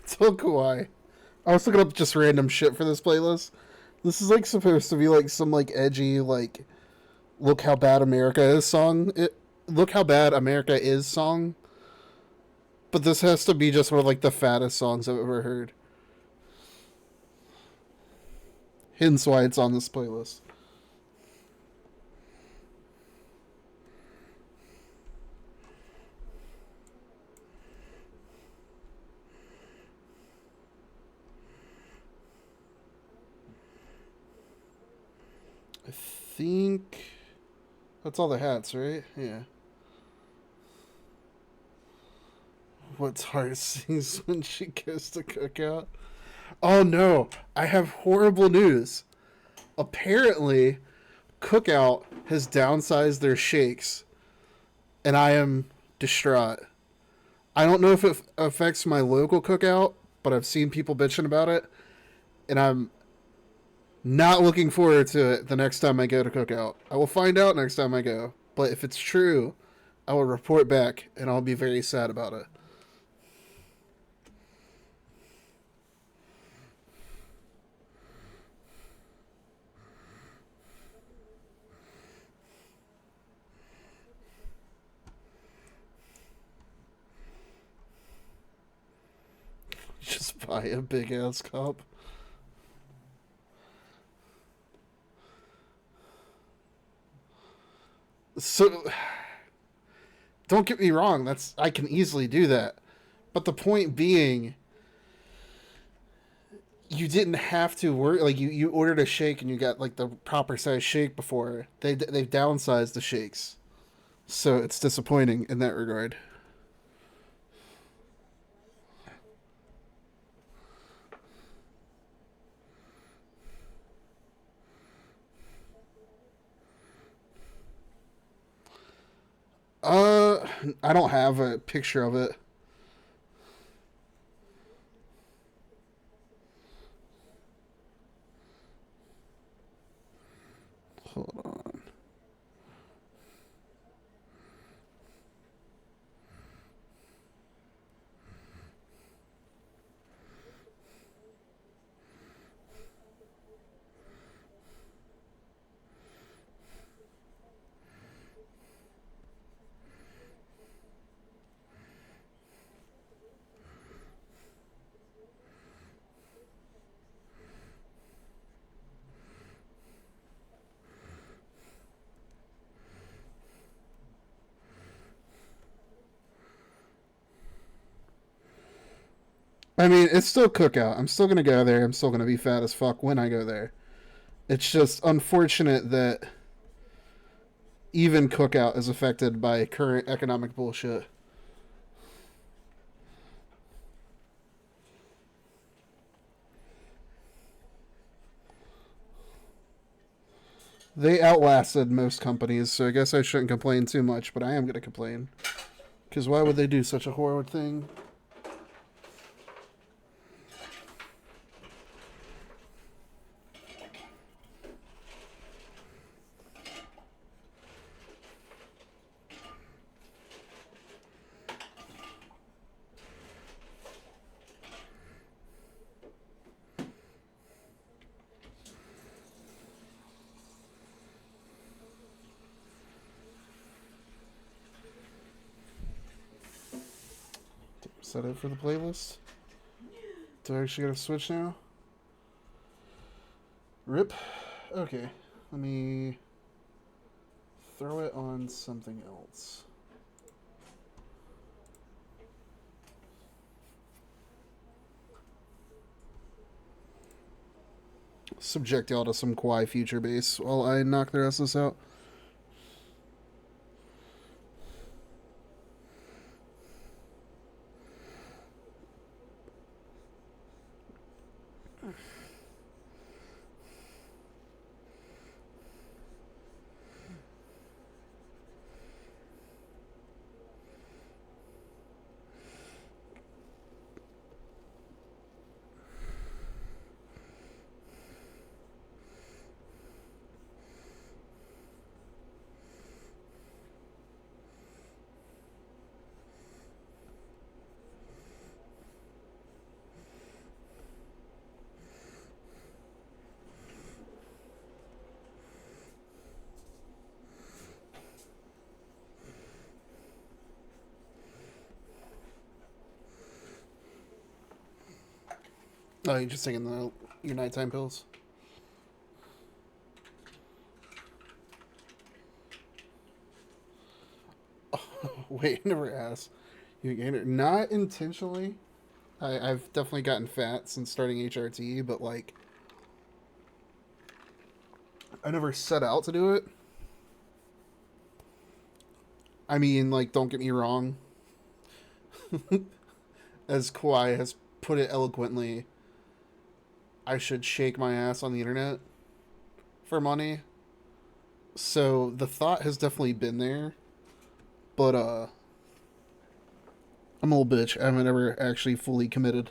Tell Kawhi. I was looking up just random shit for this playlist. This is like supposed to be like some like edgy like look how bad America is song. Look how bad America is song. But this has to be just one of like the fattest songs I've ever heard. Hence why it's on this playlist. I think that's all the hats, right? Yeah. What's heart sings when she goes to cookout? Oh no, I have horrible news. Apparently, Cookout has downsized their shakes, and I am distraught. I don't know if it affects my local Cookout, but I've seen people bitching about it, and I'm not looking forward to it the next time I go to Cookout. I will find out next time I go, but if it's true, I will report back, and I'll be very sad about it. Just buy a big ass cup. So, don't get me wrong. That's I can easily do that, but the point being, you didn't have to work. Like you ordered a shake and you got like the proper size shake before. They've downsized the shakes, so it's disappointing in that regard. Uh, I don't have a picture of it. I mean, it's still cookout. I'm still gonna go there. I'm still gonna be fat as fuck when I go there. It's just unfortunate that even cookout is affected by current economic bullshit. They outlasted most companies, so I guess I shouldn't complain too much, but I am going to complain. Because why would they do such a horrid thing? Is that it for the playlist? Do I actually got to switch now? Rip. Okay. Let me throw it on something else. Subject y'all to some Kwai future bass while I knock the rest of this out. Oh, you're just taking your nighttime pills? Oh, wait, never asked. You gained it? Not intentionally. I've definitely gotten fat since starting HRT, but like, I never set out to do it. I mean, like, don't get me wrong. As Kawhi has put it eloquently, I should shake my ass on the internet for money. So the thought has definitely been there, but I'm a little bitch. I haven't ever actually fully committed.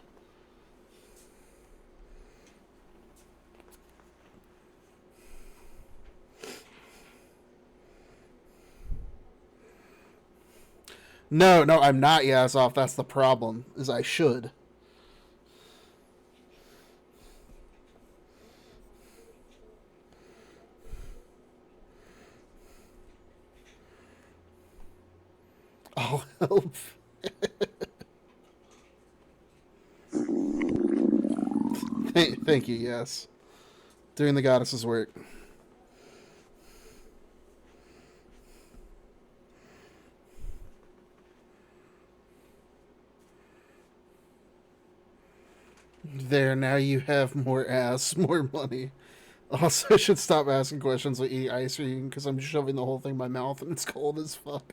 No, no, I'm not yes off. That's the problem. Is I should. Oh, help. Thank you, yes. Doing the goddess's work. There, now you have more ass, more money. Also, I should stop asking questions like eating ice cream because I'm shoving the whole thing in my mouth and it's cold as fuck.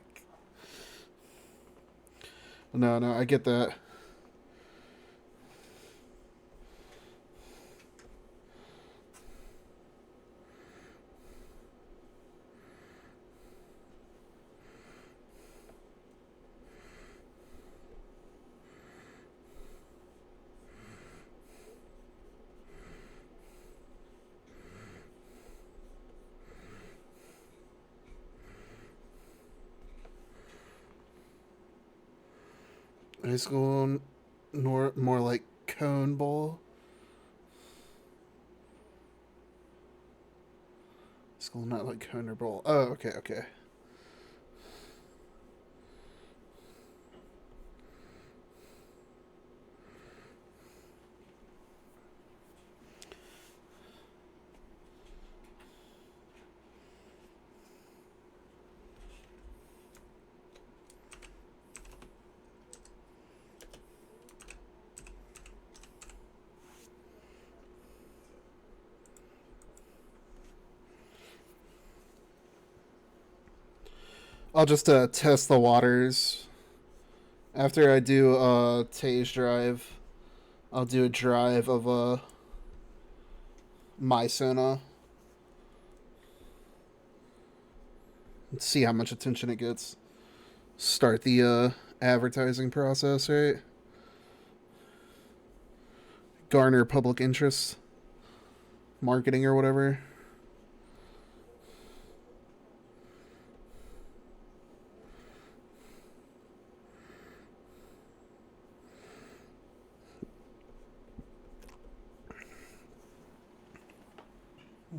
No, no, I get that. High school, more like cone bowl. School, not like cone or bowl. Oh, okay, okay. I'll just test the waters. After I do a Tage drive, I'll do a drive of my Sona and see how much attention it gets. Start the advertising process, right? Garner public interest, marketing or whatever.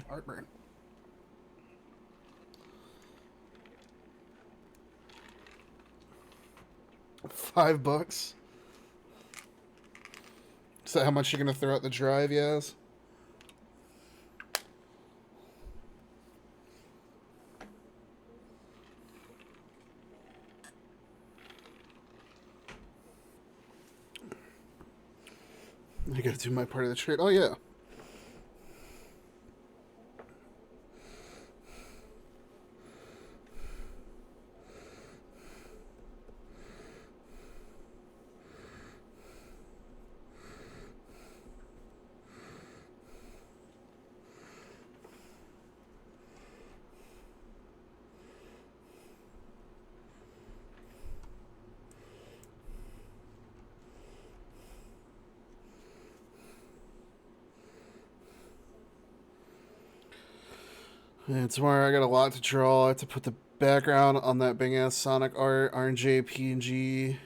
Heartburn. $5. Is that how much you're gonna throw out the drive, yes? I gotta do my part of the trade. Oh yeah. And tomorrow I got a lot to draw. I have to put the background on that big ass Sonic art, RNJ, PNG,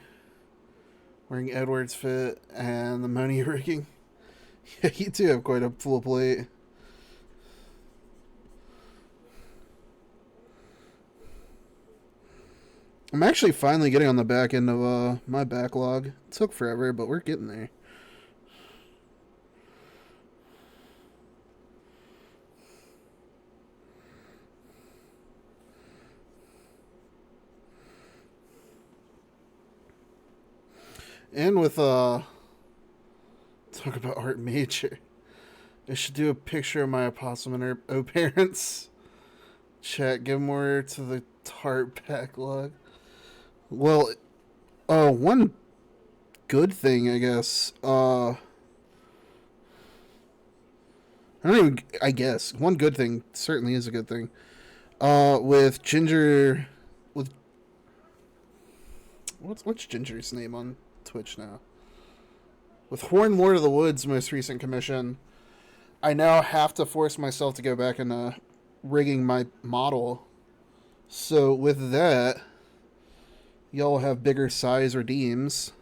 wearing Edwards fit, and the money rigging. Yeah, you do have quite a full plate. I'm actually finally getting on the back end of my backlog. It took forever, but we're getting there. And with talk about art major. I should do a picture of my opossum and her parents. Chat, give more to the tart backlog. Well, one good thing, I guess. I don't even. I guess one good thing certainly is a good thing. With Ginger, with what's Ginger's name on Twitch now? With Horn Lord of the Woods' most recent commission, I now have to force myself to go back and rigging my model. So with that, y'all have bigger size redeems.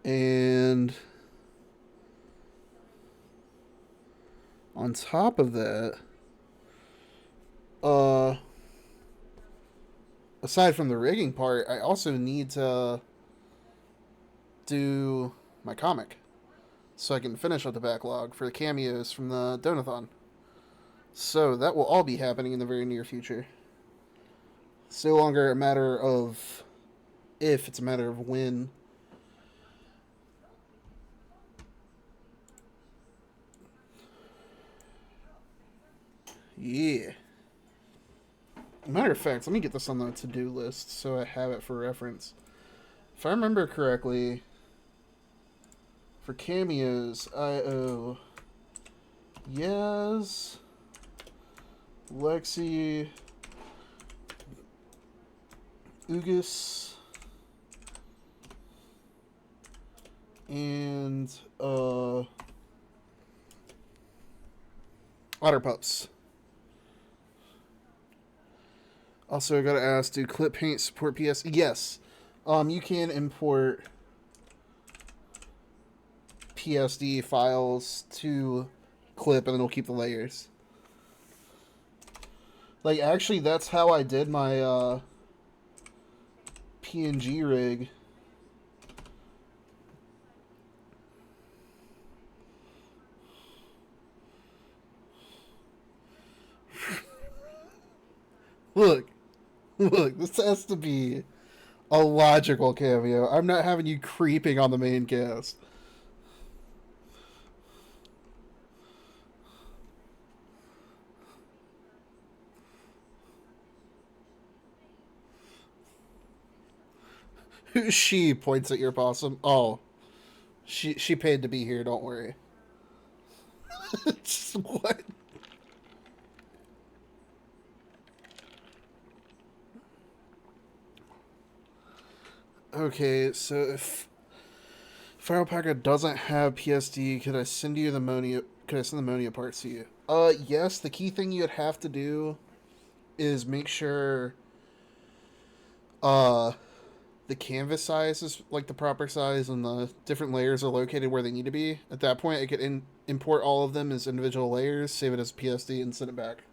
And on top of that, aside from the rigging part, I also need to do my comic so I can finish up the backlog for the cameos from the Donathon. So that will all be happening in the very near future. It's no longer a matter of if, it's a matter of when. Yeah. Matter of fact, let me get this on the to-do list so I have it for reference. If I remember correctly, for cameos, I owe Yaz, Lexi, Ugus, and Otter Pups. Also, I gotta ask, do Clip Paint support PS? Yes. You can import PSD files to Clip, and it'll keep the layers. Like, actually, that's how I did my PNG rig. Look, this has to be a logical cameo. I'm not having you creeping on the main cast. She points at your possum. Oh, she paid to be here. Don't worry. What? Okay, so if Fire Alpaca doesn't have PSD, could I send you the Monia? Could I send the Monia parts to you? Yes. The key thing you'd have to do is make sure uh the canvas size is like the proper size and the different layers are located where they need to be. At that point, I could import all of them as individual layers, save it as PSD, and send it back.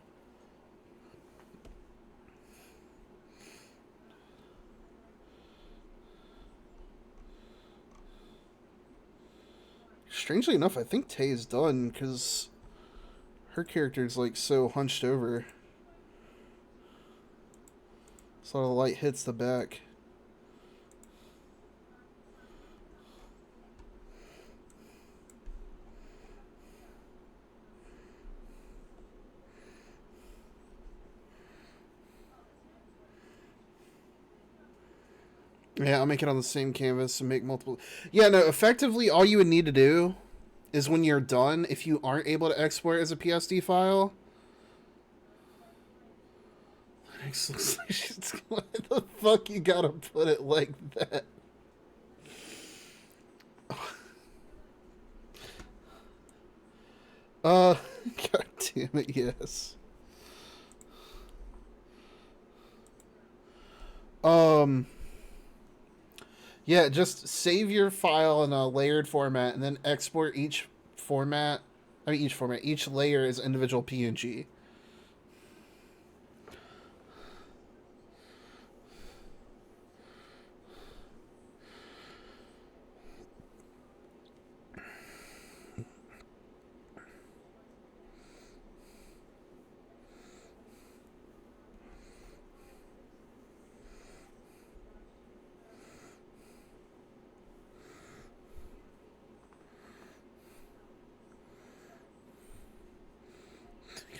Strangely enough, I think Tay's done because her character's like so hunched over, so the light hits the back. Yeah, I'll make it on the same canvas and make multiple. Yeah, no, effectively, all you would need to do is when you're done, if you aren't able to export as a PSD file. Why the fuck you gotta put it like that? Uh, God damn it, yes. Um, yeah, just save your file in a layered format and then export each format. I mean, each format, each layer is individual PNG.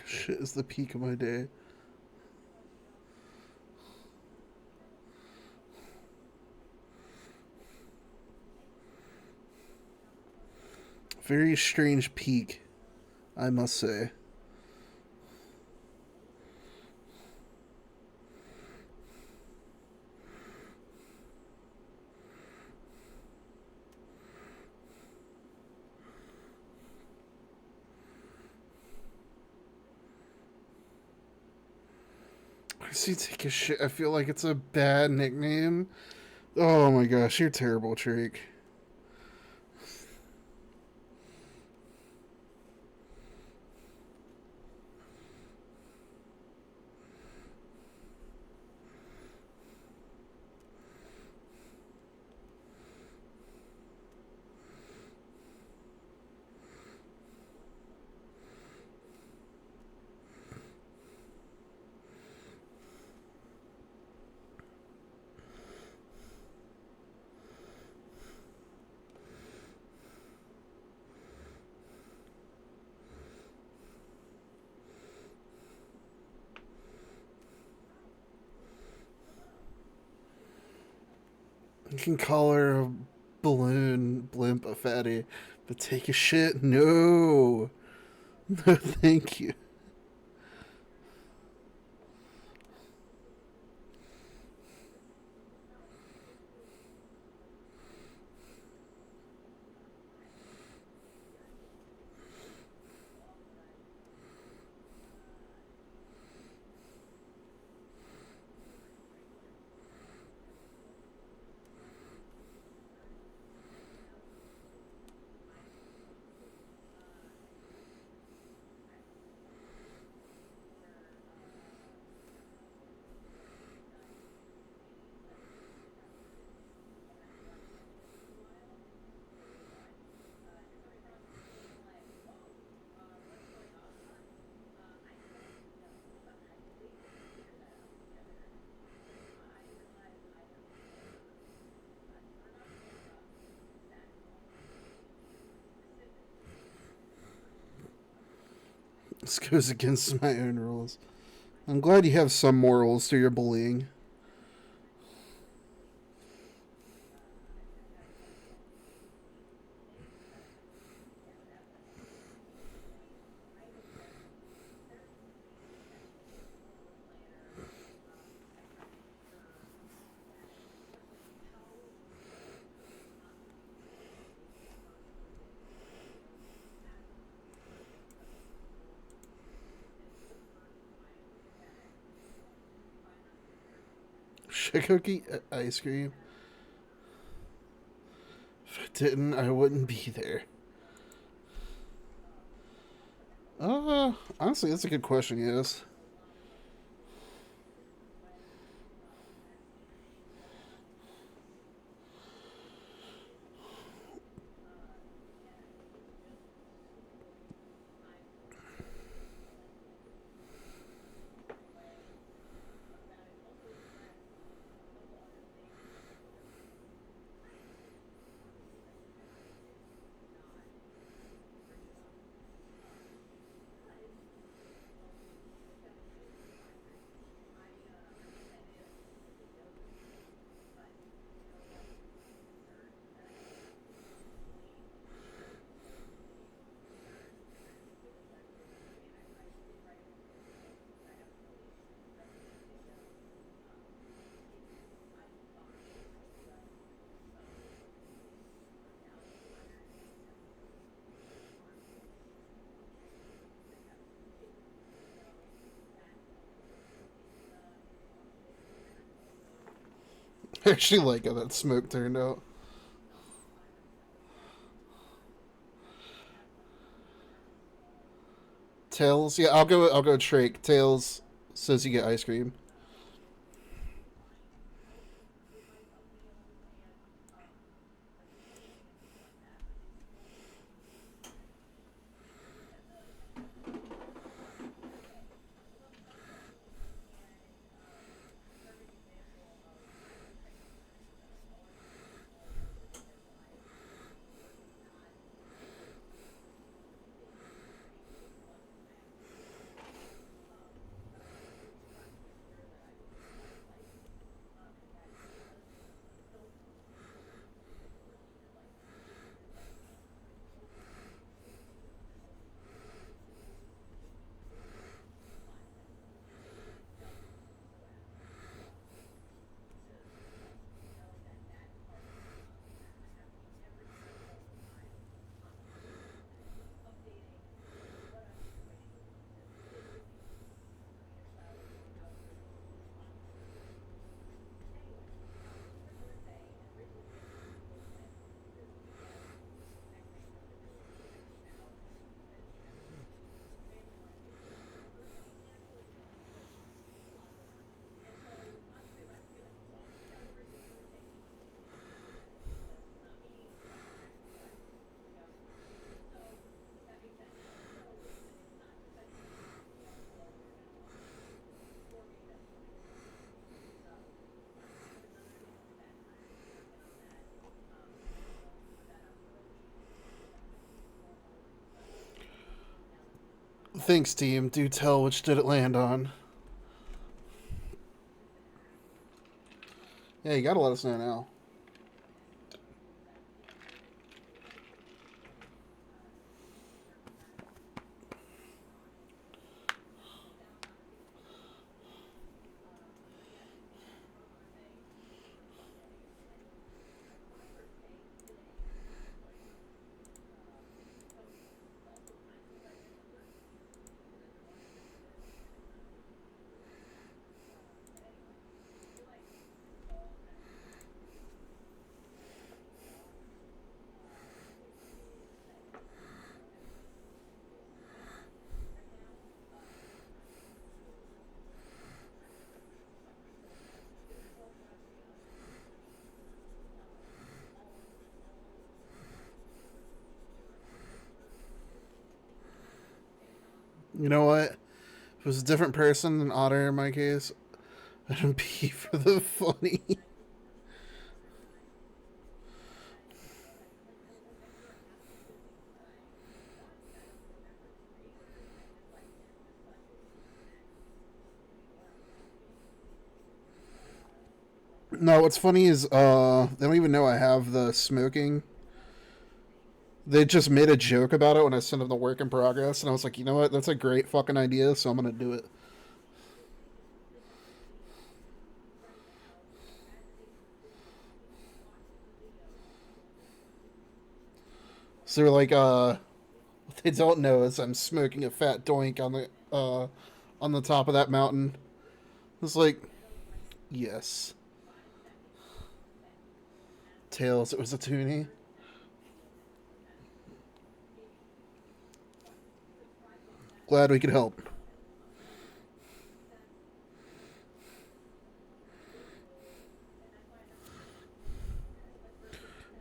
Shit is the peak of my day. Very strange peak, I must say. I see take a shit. I feel like it's a bad nickname. Oh my gosh, you're terrible, Drake. You can call her a balloon, blimp, a fatty, but take a shit? No. No, thank you. This goes against my own rules. I'm glad you have some morals to your bullying. Cookie ice cream. If I didn't, I wouldn't be there. Honestly, that's a good question, yes. I actually like how that smoke turned out. Tails, yeah, I'll go Trake. Tails says you get ice cream. Thanks, team. Do tell, which did it land on? Yeah, you gotta let us know now. You know what? If it was a different person than Otter in my case, I'd be for the funny. No, what's funny is they don't even know I have the smoking. They just made a joke about it when I sent them the work in progress, and I was like, you know what? That's a great fucking idea, so I'm gonna do it. So they're like, what they don't know is I'm smoking a fat doink on the top of that mountain. It's like, yes. Tails, it was a toonie. Glad we could help.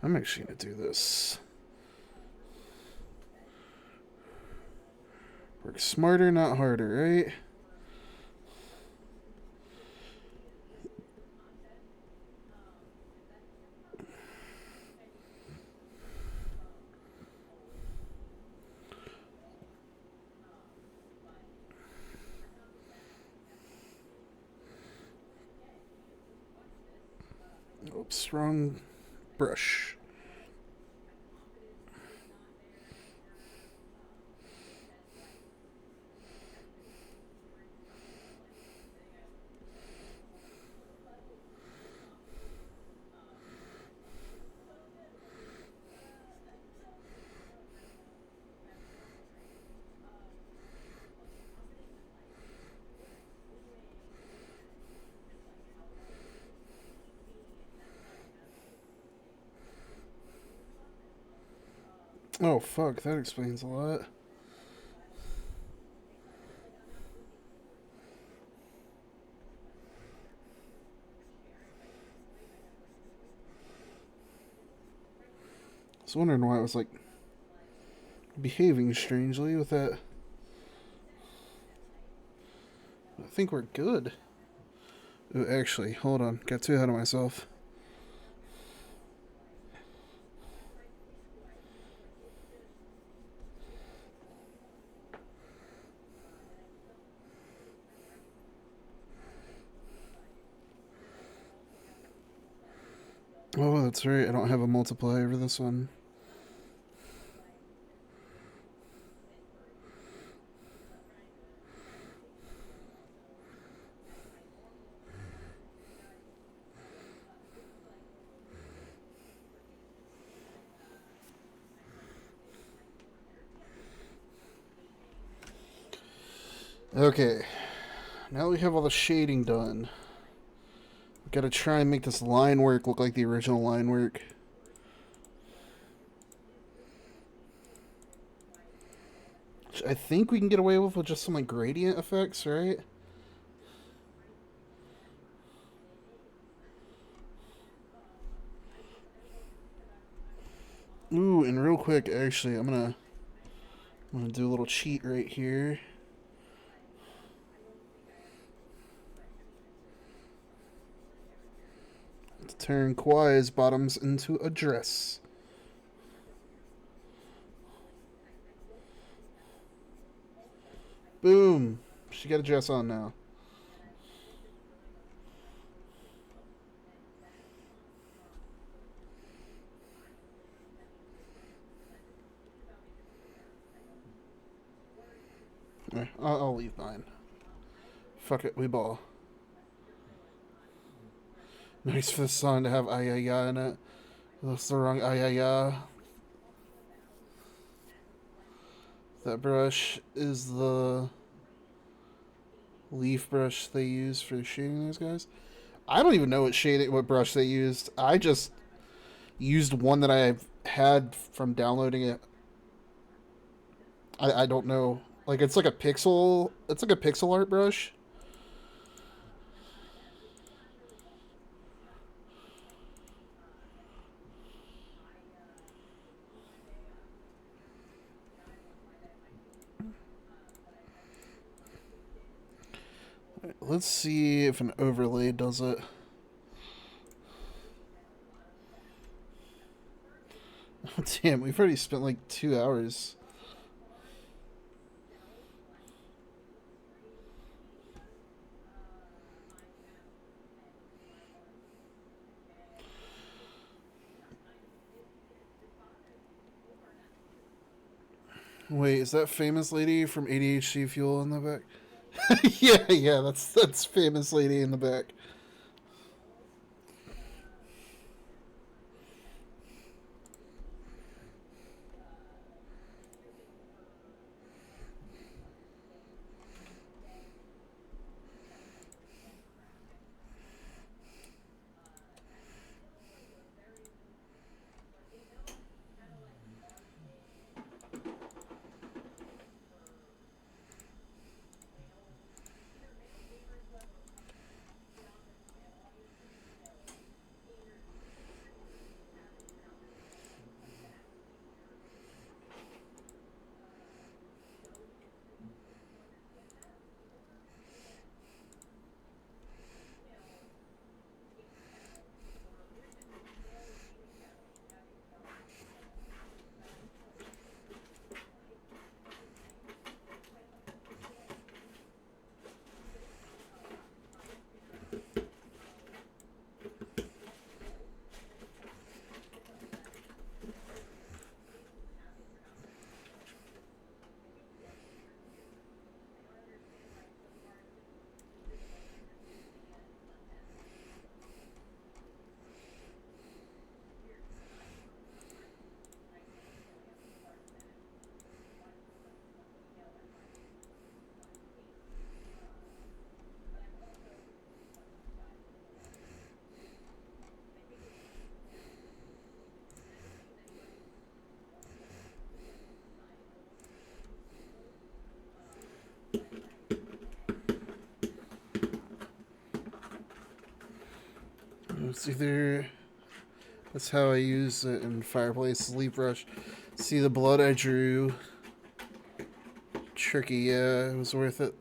I'm actually going to do this. Work smarter, not harder, right? Oops, wrong brush. Oh, fuck, that explains a lot. I was wondering why it was like behaving strangely with that. I think we're good. Ooh, actually, hold on. Got too ahead of myself. Oh, that's right. I don't have a multiplier for this one. Okay. Now we have all the shading done. Gotta try and make this line work look like the original line work. Which I think we can get away with just some like gradient effects, right? Ooh, and real quick, actually, I'm gonna do a little cheat right here. To turn Kawhi's bottoms into a dress. Boom! She got a dress on now. I'll leave mine. Fuck it, we ball. Nice for the sun to have ayaya in it. That's the wrong ayaya. That brush is the leaf brush they use for shading those guys. I don't even know what brush they used. I just used one that I've had from downloading it. I don't know. Like it's like a pixel. It's like a pixel art brush. Let's see if an overlay does it. Damn, we've already spent like 2 hours. Wait, is that famous lady from ADHD Fuel in the back? Yeah, that's famous lady in the back. it's either that's how I use it in Fireplace Sleep Rush. See the blood I drew. Tricky, yeah, it was worth it.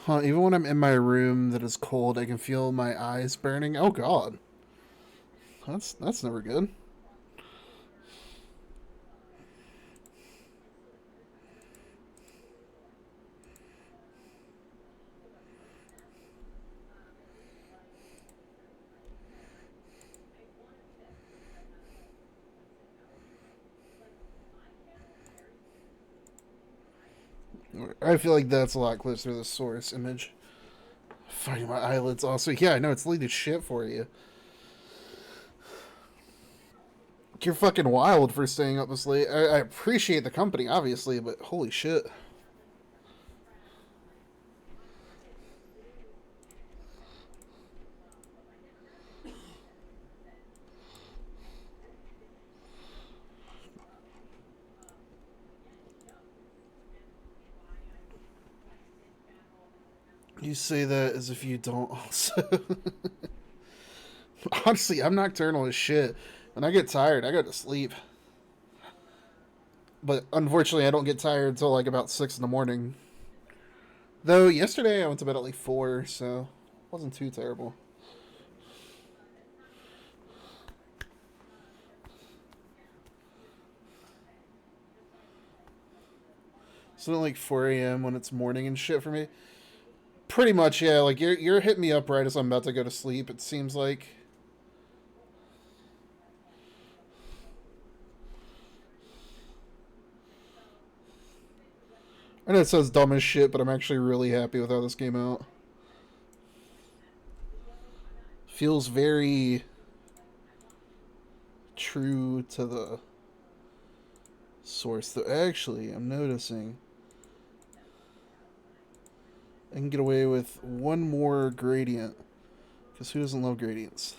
Huh, even when I'm in my room that is cold, I can feel my eyes burning. Oh god. That's never good. I feel like that's a lot closer to the source image. Finding my eyelids also. Yeah, I know it's leading shit for you. You're fucking wild for staying up this late. I appreciate the company, obviously, but holy shit. You say that as if you don't also. Honestly, I'm nocturnal as shit. When I get tired, I go to sleep. But unfortunately, I don't get tired until like about 6 in the morning. Though yesterday I went to bed at like 4, so it wasn't too terrible. So like 4 a.m. when it's morning and shit for me. Pretty much, yeah. Like you're hitting me up right as I'm about to go to sleep. It seems like. I know it says dumb as shit, but I'm actually really happy with how this came out. Feels very true to the source. Though actually, I'm noticing I can get away with one more gradient. Because who doesn't love gradients?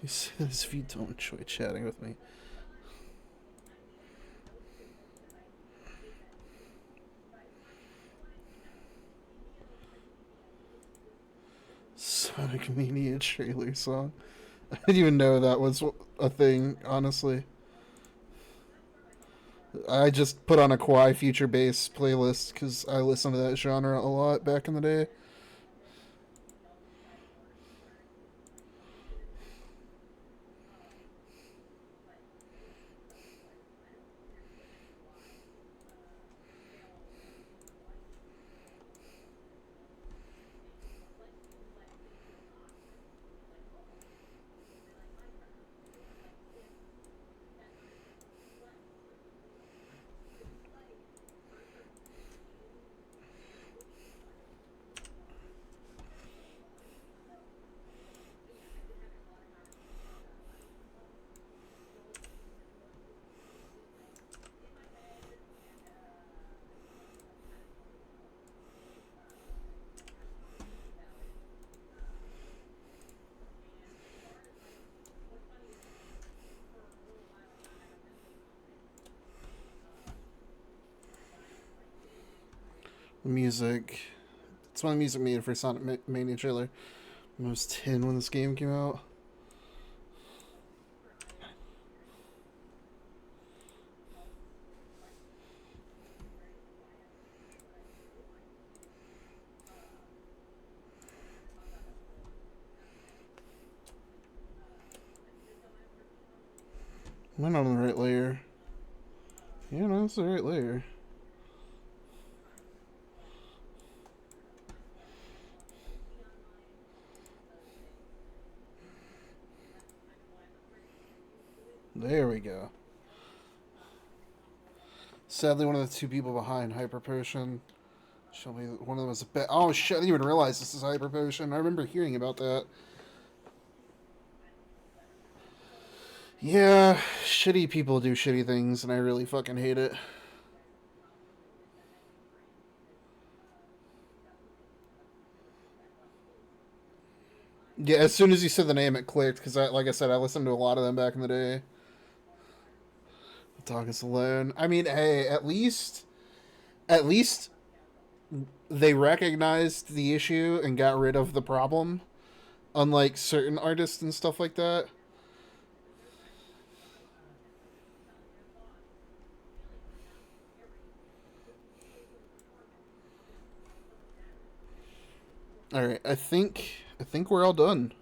He says if you don't enjoy chatting with me. Sonic Mania trailer song. I didn't even know that was a thing, honestly. I just put on a Kawaii Future Bass playlist because I listened to that genre a lot back in the day. Music. It's one of the music made for Sonic Mania trailer. I was 10 when this game came out. Am I not on the right layer? Yeah, no, that's the right layer. There we go. Sadly, one of the two people behind Hyper Potion Show me one of them was a bit. Oh shit! I didn't even realize this is hyper potion. I remember hearing about that. Yeah, shitty people do shitty things, and I really fucking hate it. Yeah, as soon as you said the name, it clicked because, like I said, I listened to a lot of them back in the day. The dog is alone. I mean, hey, at least they recognized the issue and got rid of the problem. Unlike certain artists and stuff like that. All right, I think we're all done.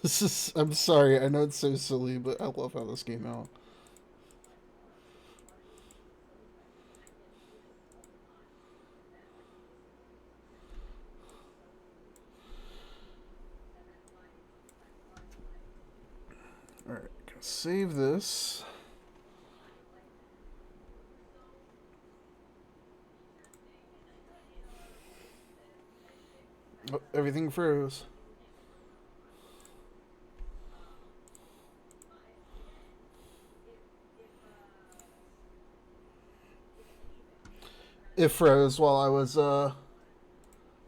This is. I'm sorry. I know it's so silly, but I love how this came out. All right, gonna save this. Oh, everything froze. It froze while I was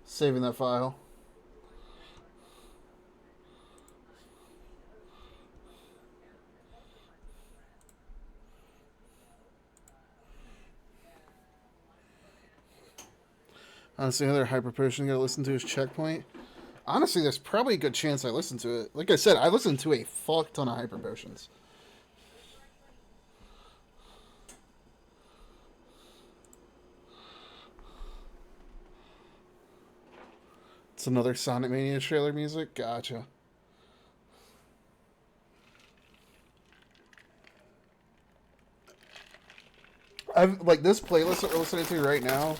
saving that file. Honestly, another hyper potion I gotta listen to is Checkpoint. Honestly, there's probably a good chance I listen to it. Like I said, I listened to a fuck ton of hyper potions. It's another Sonic Mania trailer music. Gotcha. I've like this playlist that we're listening to right now.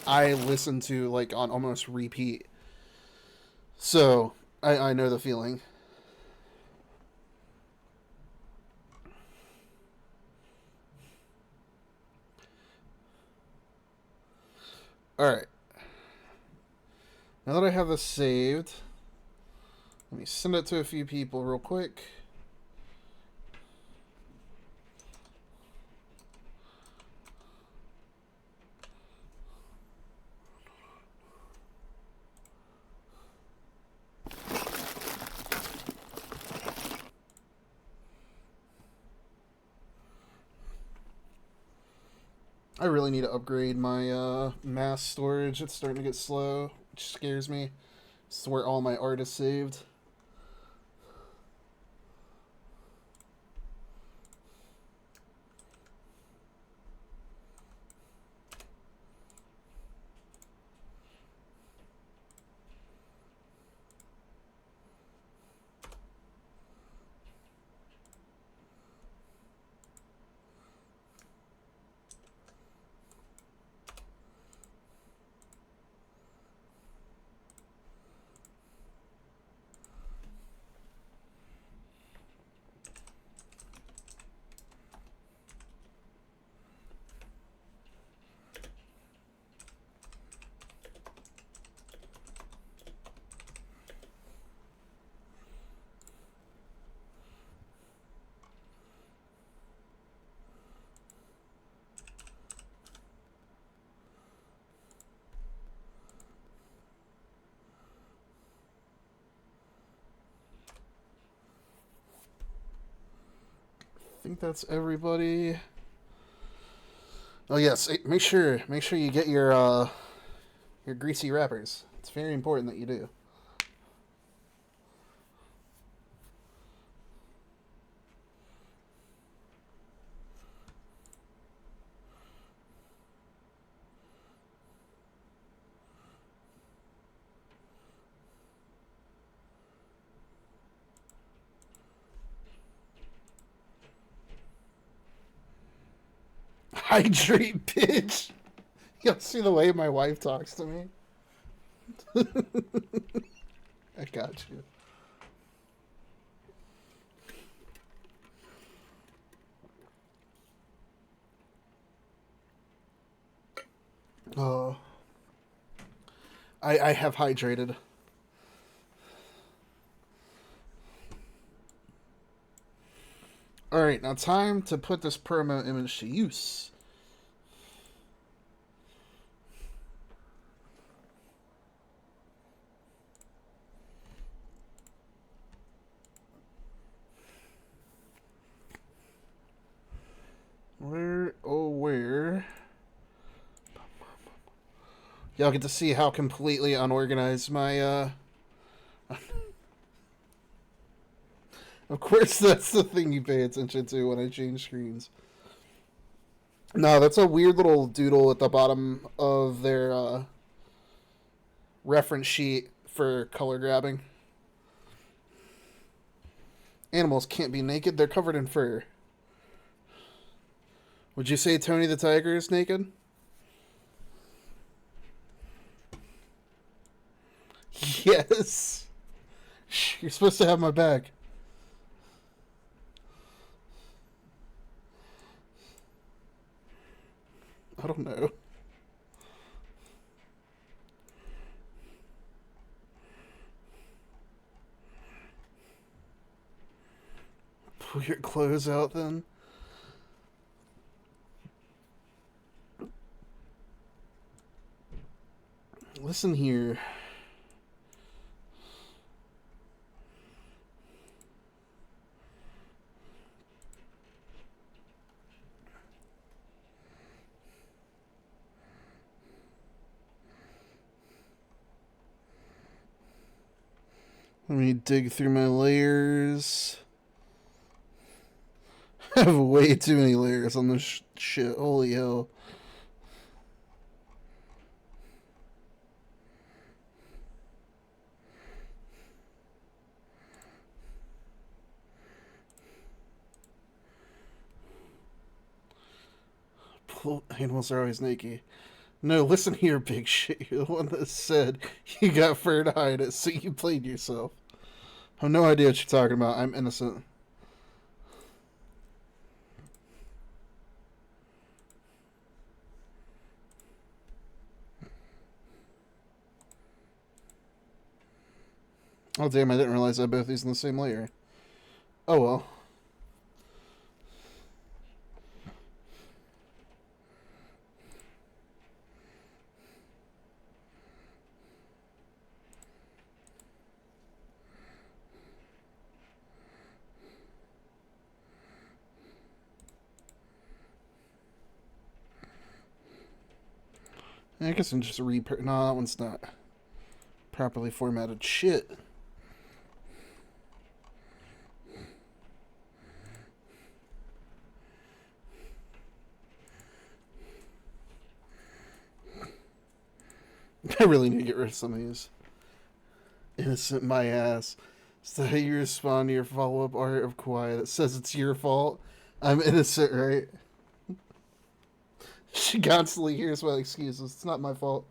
I listen to like on almost repeat, so I know the feeling. All right. Now that I have this saved, let me send it to a few people real quick. I really need to upgrade my mass storage. It's starting to get slow, which scares me. This is where all my art is saved. I think that's everybody. Oh yes, make sure you get your greasy wrappers. It's very important that you do. Hydrate, bitch. You'll see the way my wife talks to me. I got you. Oh, I have hydrated. All right, now time to put this promo image to use. Where, oh, where? Y'all get to see how completely unorganized my, Of course, that's the thing you pay attention to when I change screens. No, that's a weird little doodle at the bottom of their, reference sheet for color grabbing. Animals can't be naked, they're covered in fur. Would you say Tony the Tiger is naked? Yes. You're supposed to have my back. I don't know. Pull your clothes out then. Listen here. Let me dig through my layers. I have way too many layers on this shit. Holy hell. Animals are always naked. No, listen here, big shit. You're the one that said you got fur to hide it, so you played yourself. I have no idea what you're talking about. I'm innocent. Oh, damn, I didn't realize I both these in the same layer. Oh, well. I guess I'm just No, that one's not properly formatted. Shit. I really need to get rid of some of these. Innocent my ass. Is that how you respond to your follow-up art of Kawaii that says it's your fault? I'm innocent, right? She constantly hears my excuses. It's not my fault.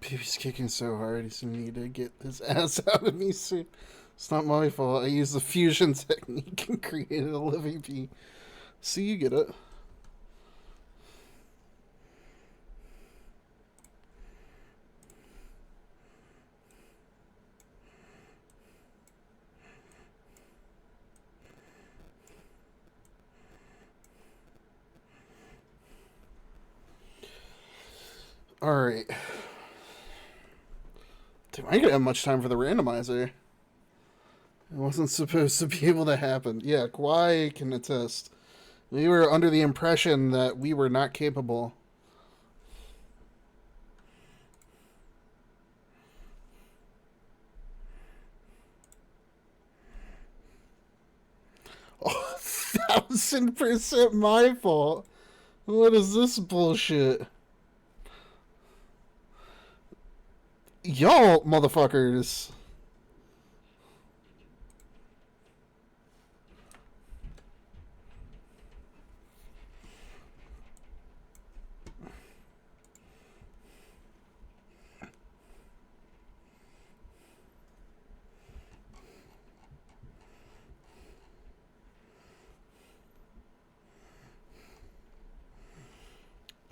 Baby's kicking so hard, he's gonna need to get his ass out of me soon. It's not my fault. I used the fusion technique and created a living bee. See, you get it. Alright. Damn, I didn't have much time for the randomizer. It wasn't supposed to be able to happen. Yeah, Kwai can attest. We were under the impression that we were not capable. Oh, 1,000% my fault. What is this bullshit? Y'all motherfuckers.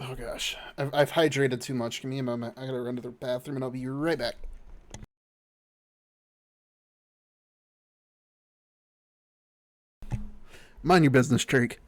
Oh gosh. I've hydrated too much. Give me a moment. I gotta run to the bathroom and I'll be right back. Mind your business, Drake.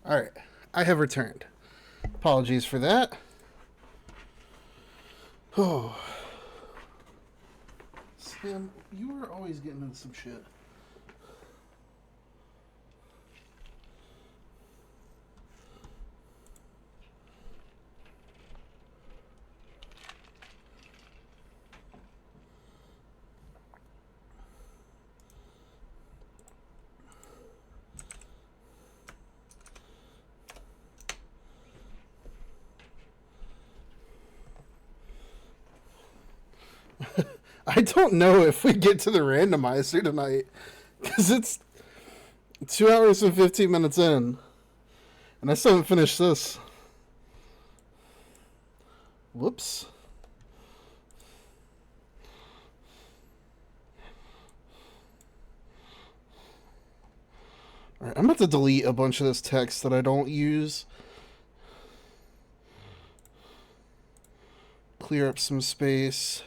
Alright, I have returned. Apologies for that. Oh. Sam, you are always getting into some shit. I don't know if we get to the randomizer tonight because it's 2 hours and 15 minutes in, and I still haven't finished this. Whoops. Alright, I'm about to delete a bunch of this text that I don't use. Clear up some space.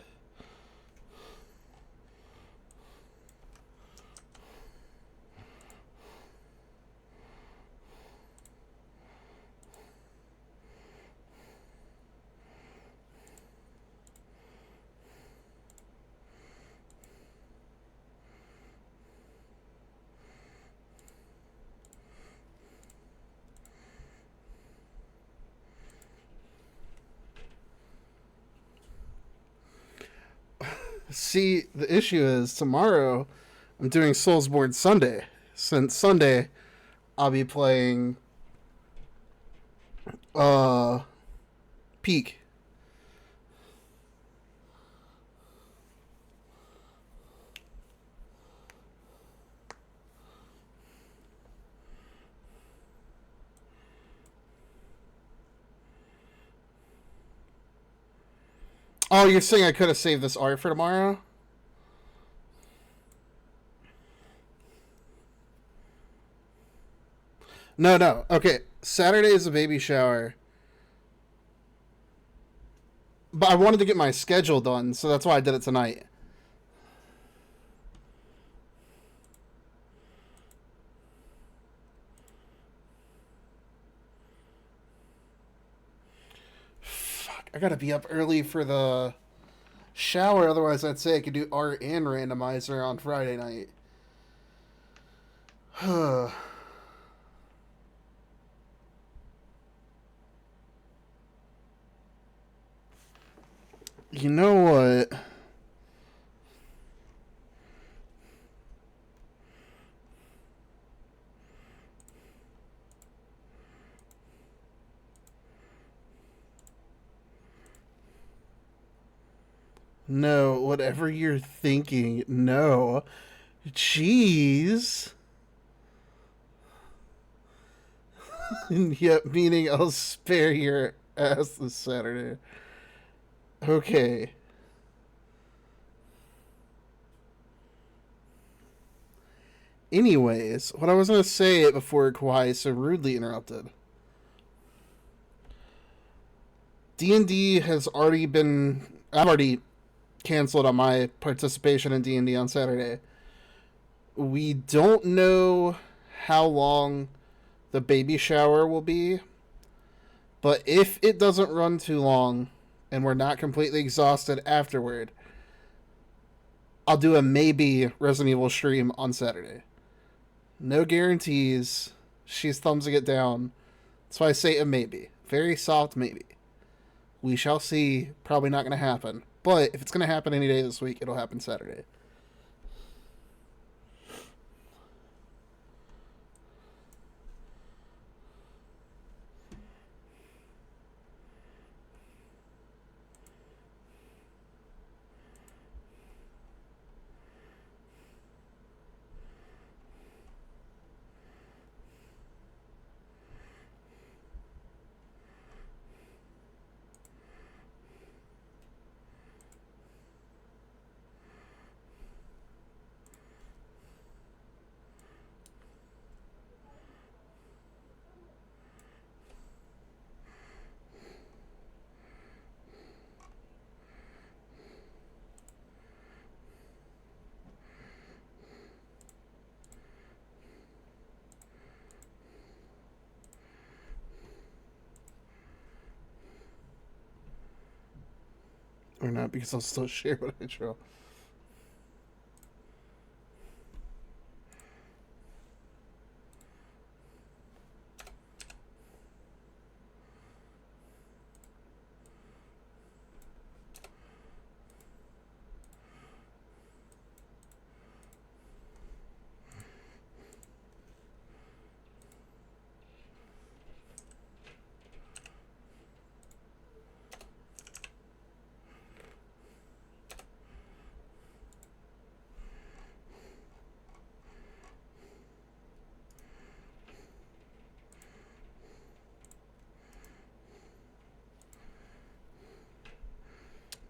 See, the issue is tomorrow I'm doing Soulsborne Sunday. Since Sunday, I'll be playing Peak. Oh, you're saying I could have saved this art for tomorrow? No, no. Okay, Saturday is a baby shower. But I wanted to get my schedule done, so that's why I did it tonight. Fuck, I gotta be up early for the shower, otherwise I'd say I could do art and randomizer on Friday night. You know what? No, whatever you're thinking, no. Jeez. Yep, meaning I'll spare your ass this Saturday. Okay. Anyways, what I was gonna say before Kawhi so rudely interrupted. D&D has already been... I've already canceled on my participation in D&D on Saturday. We don't know how long the baby shower will be, but if it doesn't run too long and we're not completely exhausted afterward, I'll do a maybe Resident Evil stream on Saturday. No guarantees. She's thumbsing it down. That's why I say a maybe. Very soft maybe. We shall see. Probably not going to happen. But if it's going to happen any day this week, it'll happen Saturday. Or not, because I'll still share what I draw.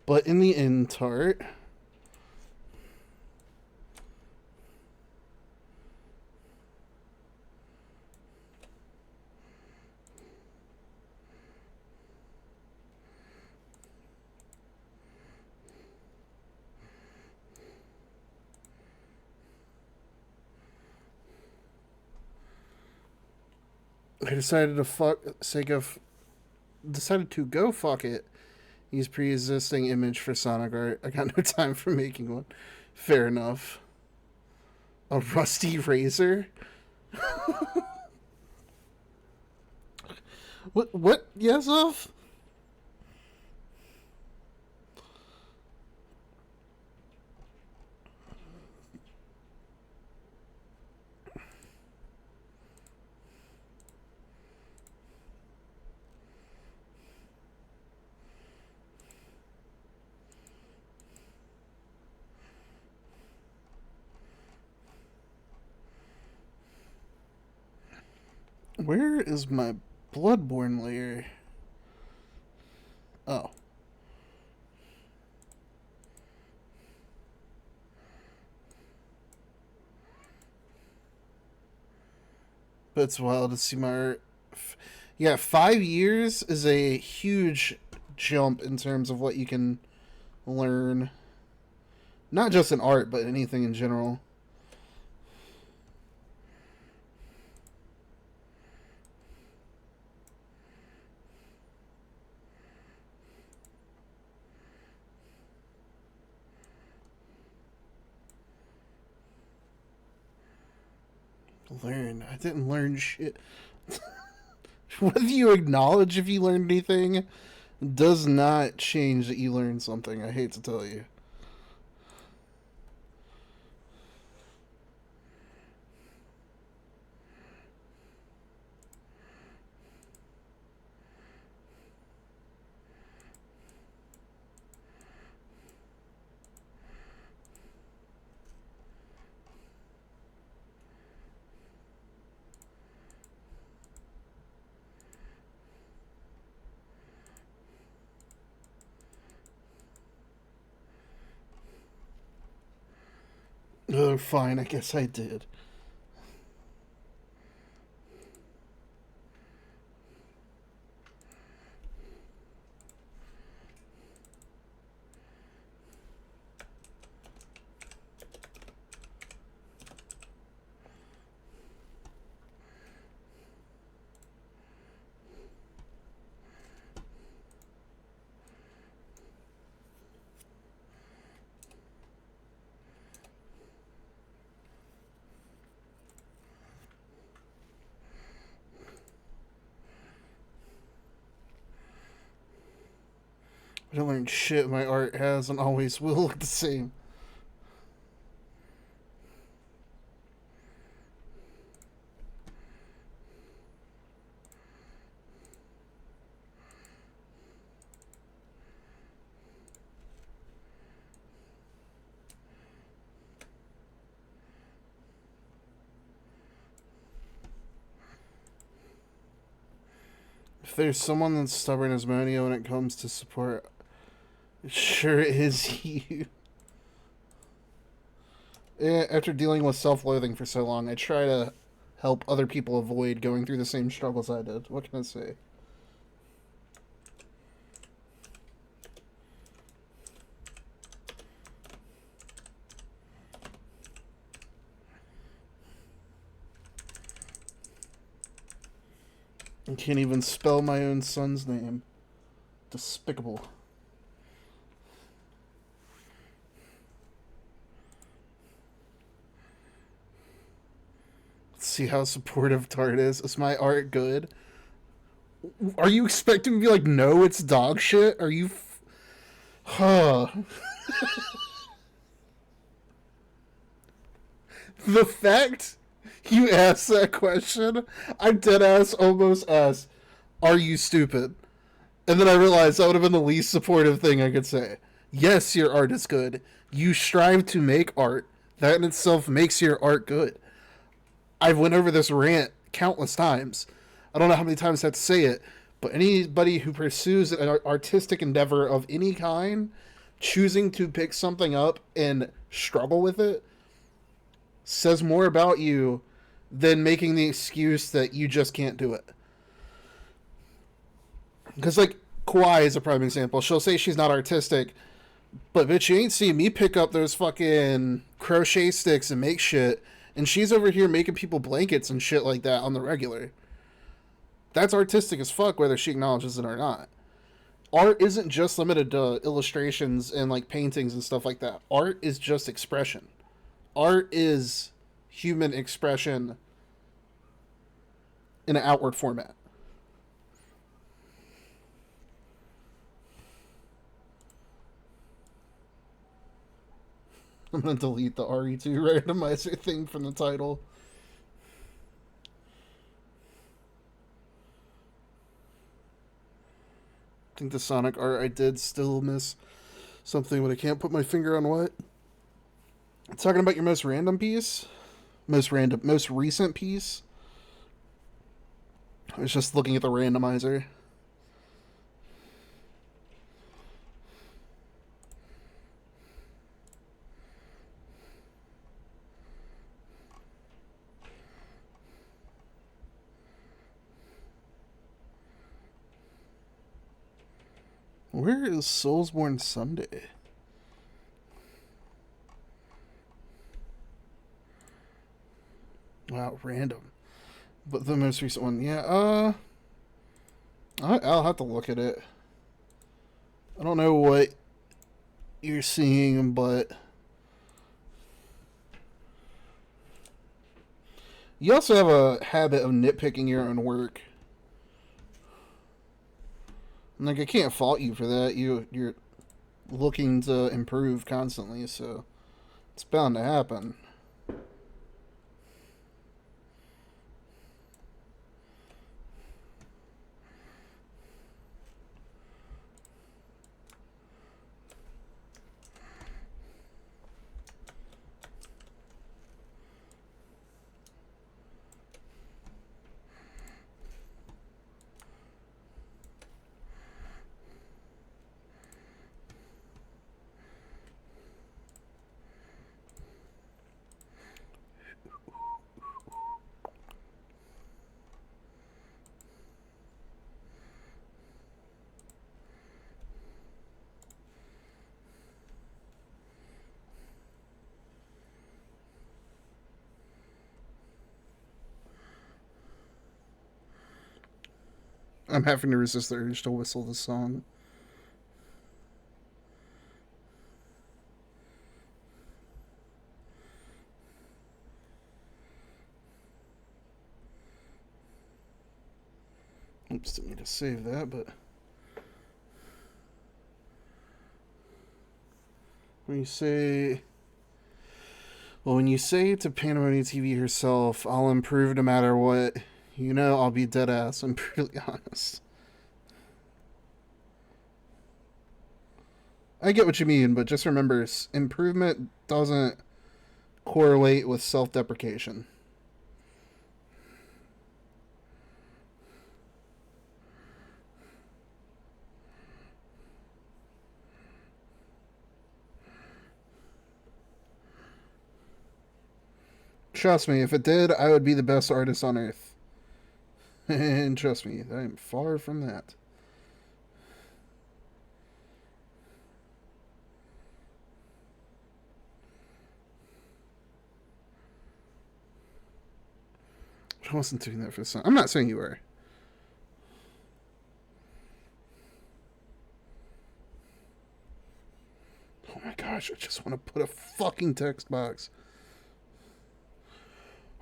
But in the end, Tart, I decided to go fuck it. Use pre-existing image for Sonic art. I got no time for making one. Fair enough. A rusty razor? What? Yes, of? Where is my Bloodborne layer? Oh. But it's wild to see my art. Yeah, 5 years is a huge jump in terms of what you can learn. Not just in art, but anything in general. Learn. I didn't learn shit. Whether you acknowledge if you learned anything does not change that you learned something. I hate to tell you. Oh, fine. I guess I did. I don't learn shit. My art has and always will look the same. If there's someone that's stubborn as Monio when it comes to support, it sure is you. Yeah, after dealing with self-loathing for so long, I try to help other people avoid going through the same struggles I did. What can I say? I can't even spell my own son's name. Despicable. See how supportive Tart is? Is my art good? Are you expecting me to be like, no, it's dog shit? Are you... Huh. The fact you asked that question, I dead ass almost asked, are you stupid? And then I realized that would have been the least supportive thing I could say. Yes, your art is good. You strive to make art. That in itself makes your art good. I've went over this rant countless times. I don't know how many times I have to say it, but anybody who pursues an artistic endeavor of any kind, choosing to pick something up and struggle with it, says more about you than making the excuse that you just can't do it. Because, like, Kawhi is a prime example. She'll say she's not artistic, but bitch, you ain't seen me pick up those fucking crochet sticks and make shit, and she's over here making people blankets and shit like that on the regular. That's artistic as fuck, whether she acknowledges it or not. Art isn't just limited to illustrations and, like, paintings and stuff like that. Art is just expression. Art is human expression in an outward format. I'm gonna delete the RE2 randomizer thing from the title. I think the Sonic art I did still miss something, but I can't put my finger on what. Talking about your most random piece? Most recent piece? I was just looking at the randomizer. Where is Soulsborne Sunday? Wow, random. But the most recent one, yeah, I'll have to look at it. I don't know what you're seeing, but you also have a habit of nitpicking your own work. Like, I can't fault you for that. You're looking to improve constantly, so it's bound to happen. I'm having to resist the urge to whistle the song. Oops, didn't mean to save that, but when you say, well, when you say to Pandemonium TV herself, I'll improve no matter what, you know I'll be dead ass. I'm brutally honest. I get what you mean, but just remember, improvement doesn't correlate with self-deprecation. Trust me, if it did, I would be the best artist on earth. And trust me, I am far from that. I wasn't doing that for the song. I'm not saying you were. Oh my gosh, I just want to put a fucking text box.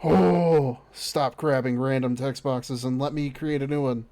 Oh, stop grabbing random text boxes and let me create a new one.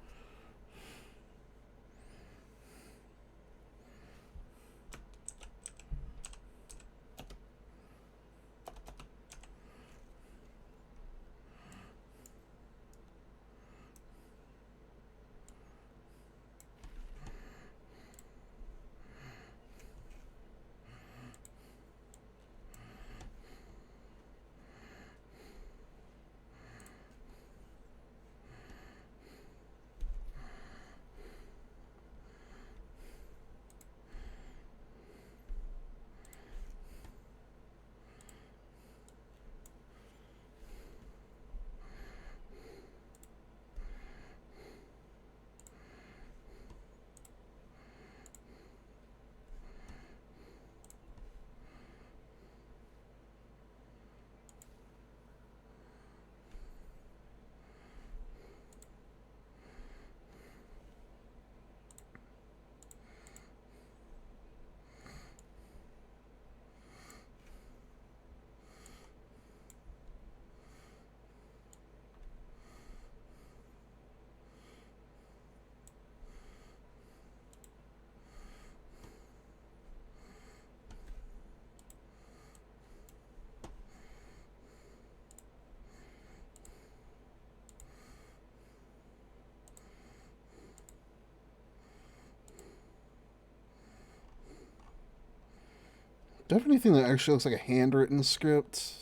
Do I have anything that actually looks like a handwritten script?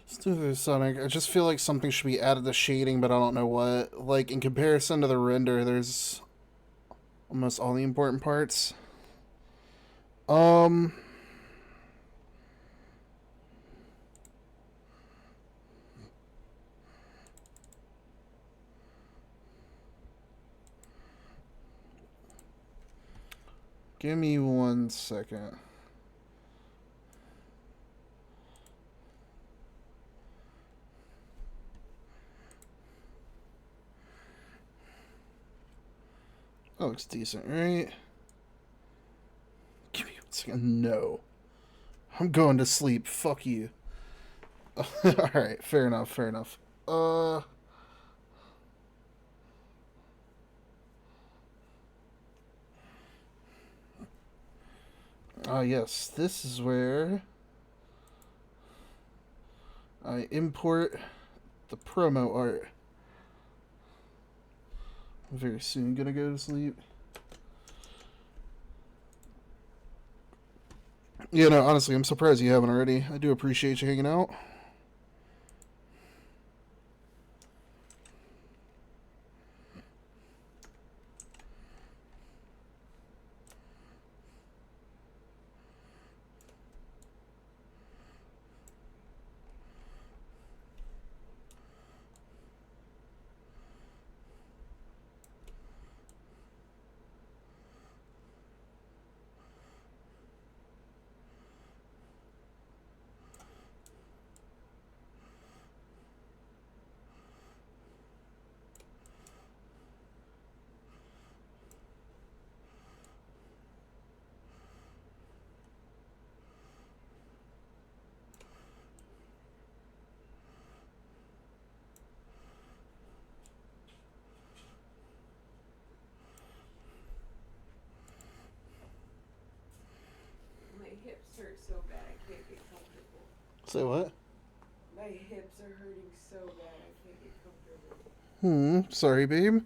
Let's do this, Sonic. I just feel like something should be added to shading, but I don't know what. Like, in comparison to the render, there's almost all the important parts. Um... Give me 1 second. That looks decent, right? Give me 1 second. No. I'm going to sleep. Fuck you. Alright, fair enough, fair enough. Yes, this is where I import the promo art. I'm very soon gonna go to sleep. Yeah, no, honestly, I'm surprised you haven't already. I do appreciate you hanging out. My hips hurt so bad I can't get comfortable. Say what? My hips are hurting so bad I can't get comfortable. Sorry, babe.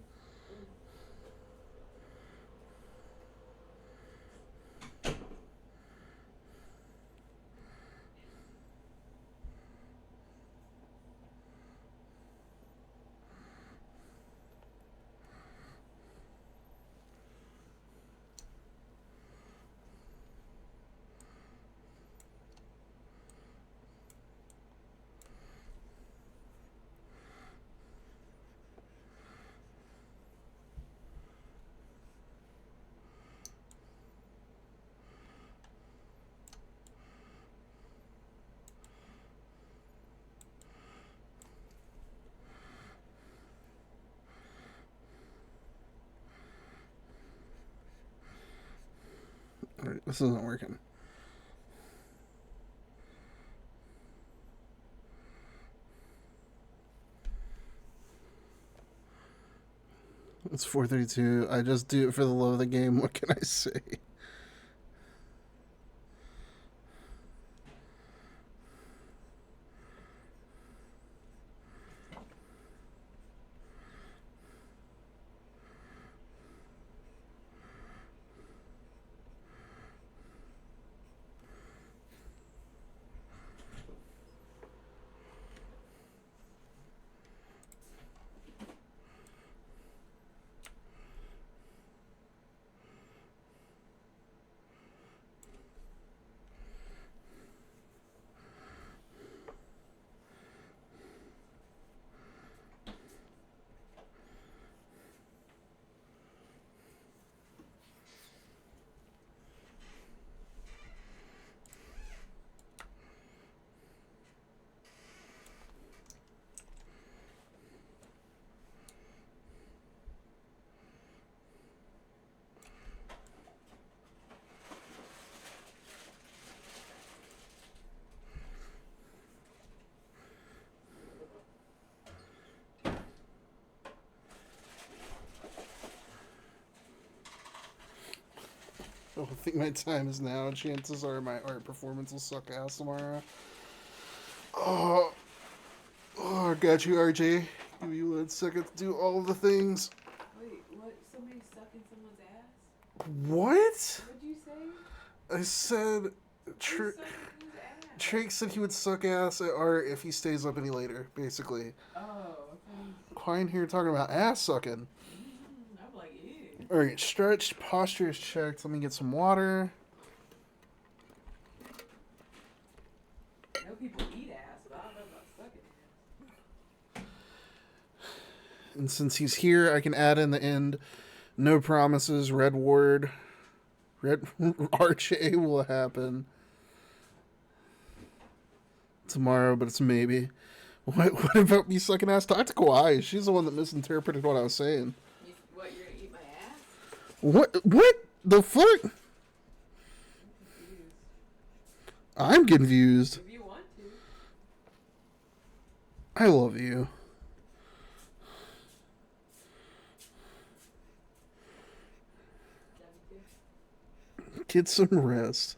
Alright, this isn't working. It's 4:32. I just do it for the love of the game. What can I say? I think my time is now. Chances are my art performance will suck ass tomorrow. Oh, I got you, RJ. Give me 1 second to do all the things. Wait, what? Somebody sucking someone's ass? What? What'd you say? I said... Who's sucking whose ass? Trake said he would suck ass at art if he stays up any later, basically. Oh, okay. Quine here talking about ass sucking. I'm like, ew. Alright, stretched, posture is checked. Let me get some water. I know people eat ass, but I don't know about sucking ass. And since he's here, I can add in the end. No promises, Red Ward. Red RJ will happen tomorrow, but it's maybe. What about me sucking ass? Talk to Kawhi. She's the one that misinterpreted what I was saying. What, you're gonna eat my ass? What the fuck? I'm confused. I'm confused. If you want to. I love you. Get some rest.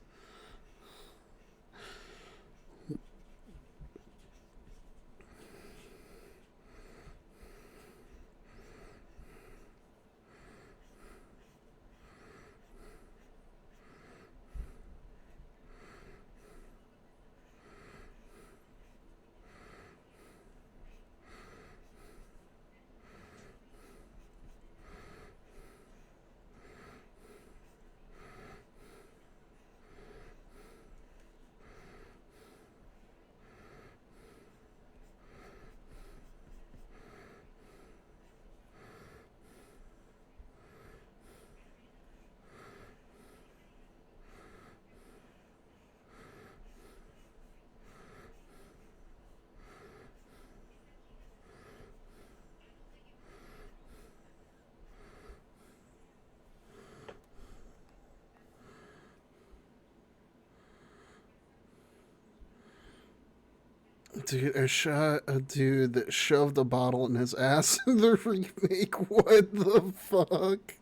Dude, I shot a dude that shoved a bottle in his ass in the remake. What the fuck?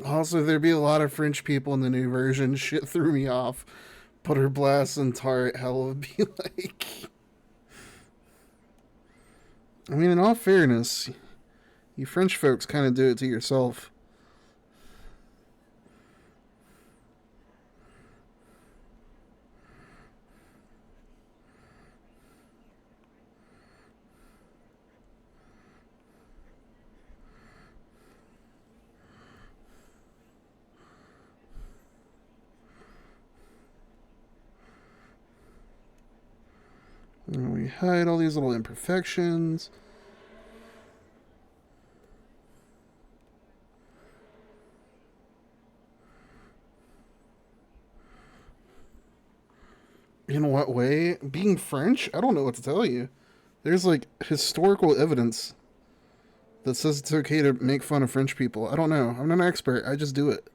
Also, there'd be a lot of French people in the new version. Shit threw me off. Butter blast and tart, hell would be like. I mean, in all fairness, you French folks kind of do it to yourself. And we hide all these little imperfections. In what way? Being French? I don't know what to tell you. There's like historical evidence that says it's okay to make fun of French people. I don't know. I'm not an expert. I just do it.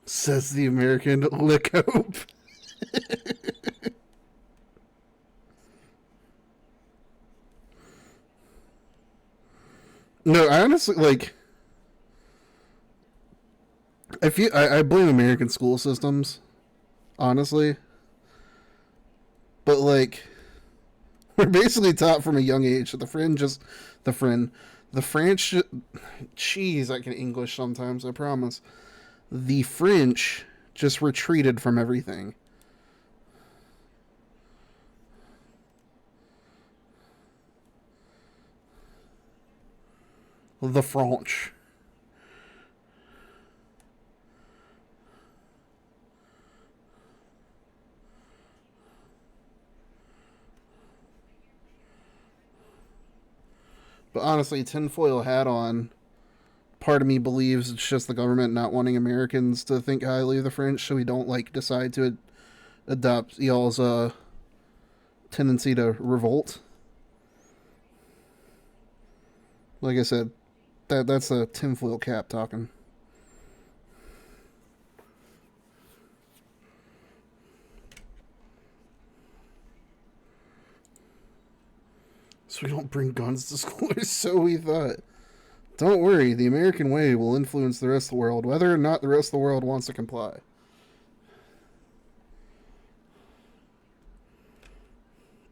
Says the American lick hope. No, I honestly like. I blame American school systems, honestly. But like, we're basically taught from a young age that the friend, the French. Jeez, I can English sometimes. I promise. The French just retreated from everything. The French. But honestly, tinfoil hat on, part of me believes it's just the government not wanting Americans to think highly of the French, so we don't like decide to adopt y'all's tendency to revolt. Like I said, that's a tinfoil cap talking. So we don't bring guns to school, or so we thought. Don't worry, the American way will influence the rest of the world, whether or not the rest of the world wants to comply.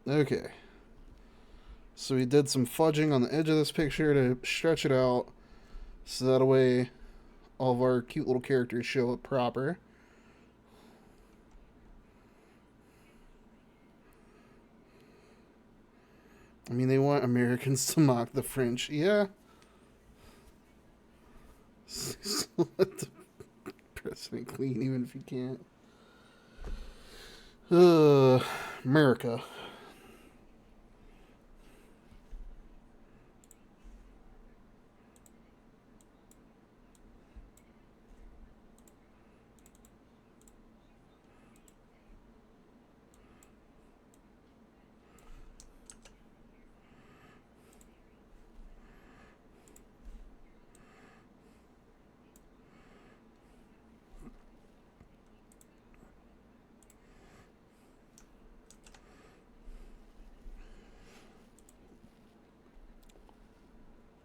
Okay. So we did some fudging on the edge of this picture to stretch it out, so that way all of our cute little characters show up proper. I mean, they want Americans to mock the French. Yeah. Let the president clean, even if you can't. America.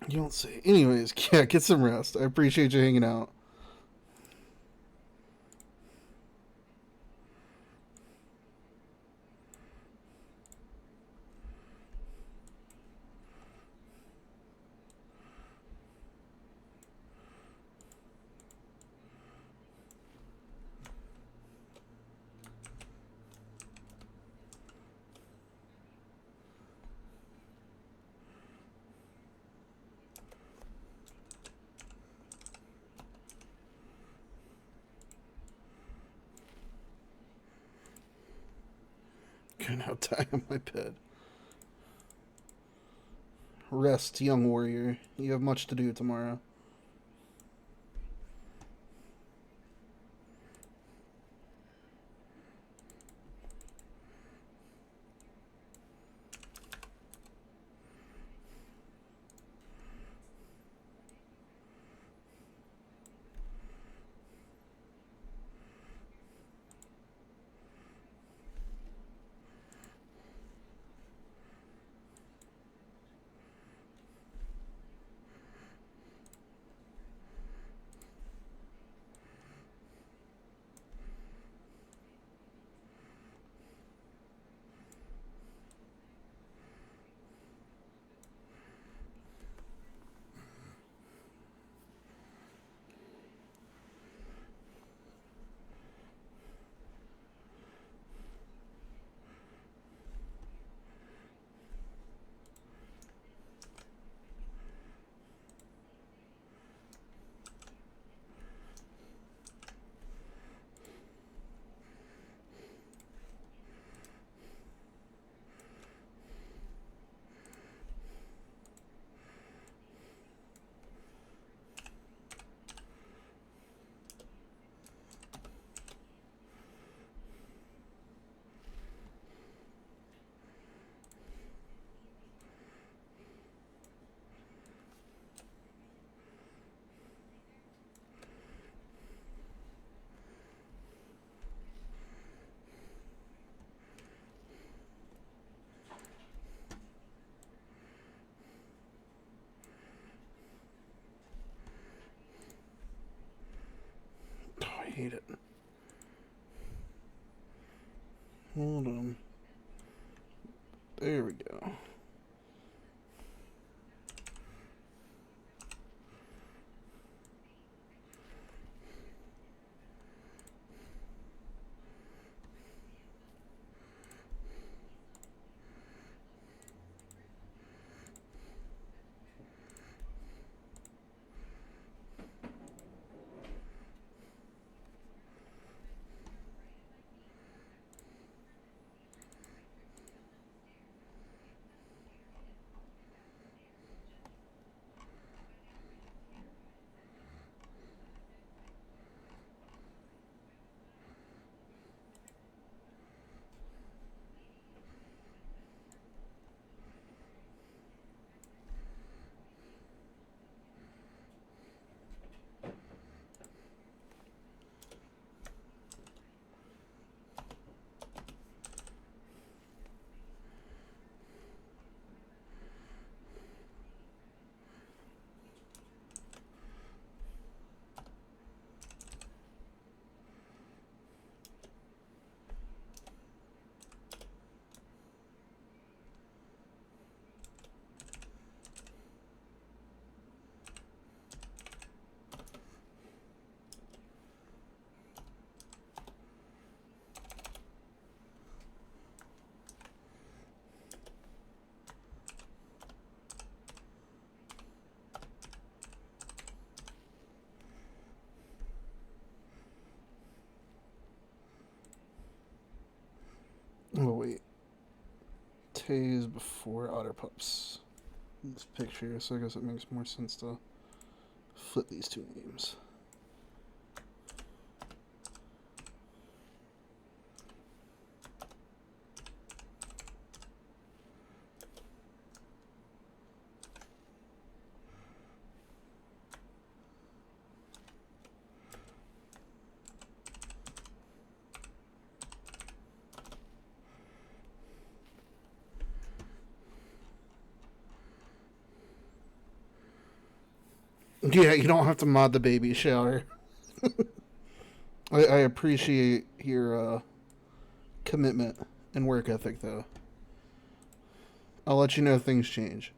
You don't say. Anyways, yeah, get some rest. I appreciate you hanging out. Can now die on my bed. Rest, young warrior. You have much to do tomorrow. There we go. Oh, wait. Tays before Otter Pups. This picture, so I guess it makes more sense to flip these two names. Yeah, you don't have to mod the baby shower. I appreciate your commitment and work ethic, though. I'll let you know if things change.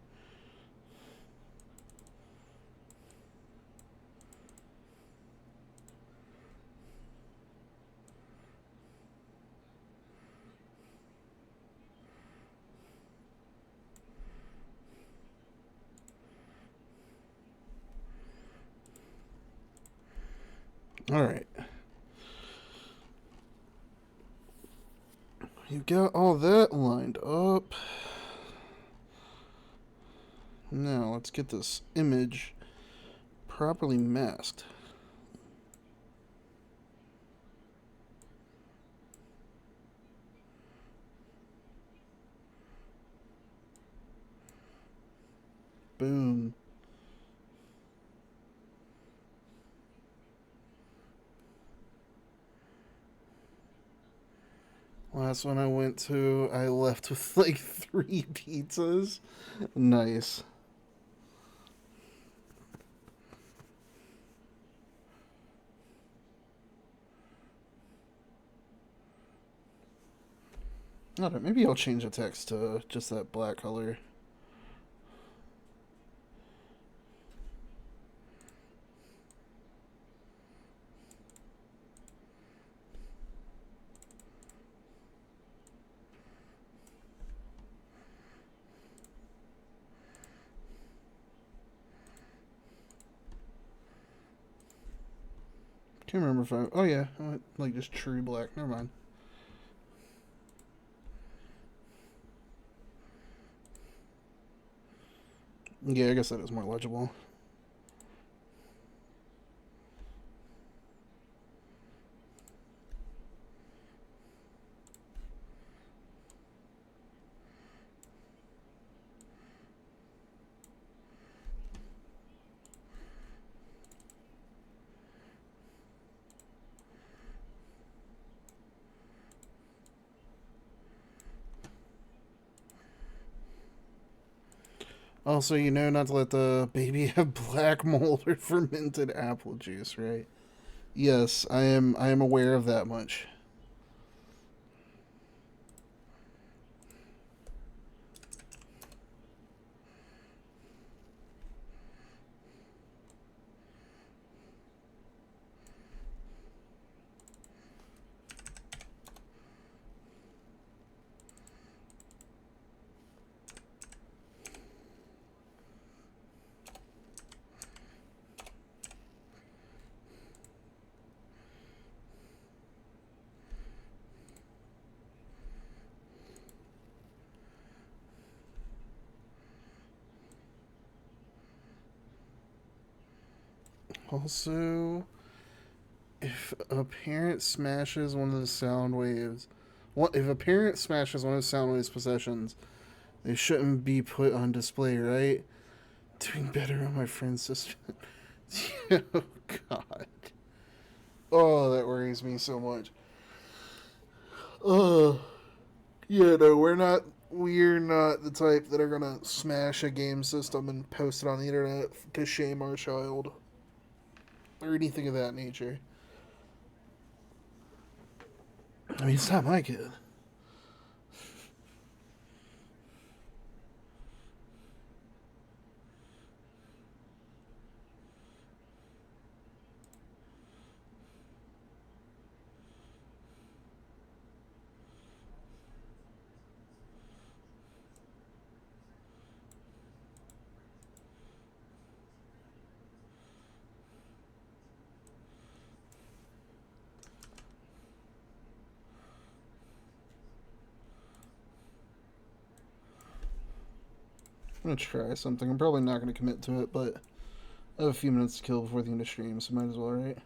Alright. You got all that lined up. Now, let's get this image properly masked. Boom. Last one I went to, I left with like 3 pizzas. Nice. I don't know, maybe I'll change the text to just that black color. Can't remember if I. Oh yeah, I went like just true black. Never mind. Yeah, I guess that is more legible. Also, you know not to let the baby have black mold or fermented apple juice, right? Yes, I am. I am aware of that much. Also, if a parent smashes one of the sound waves, what if a parent smashes one of the sound waves possessions, they shouldn't be put on display, right? Doing better on my friend's sister. Oh God. Oh, that worries me so much. Oh, yeah, no, we're not the type that are gonna smash a game system and post it on the internet to shame our child or anything of that nature. I mean, it's not my kid. I'm gonna try something. I'm probably not gonna commit to it, but I have a few minutes to kill before the end of stream, so might as well, right?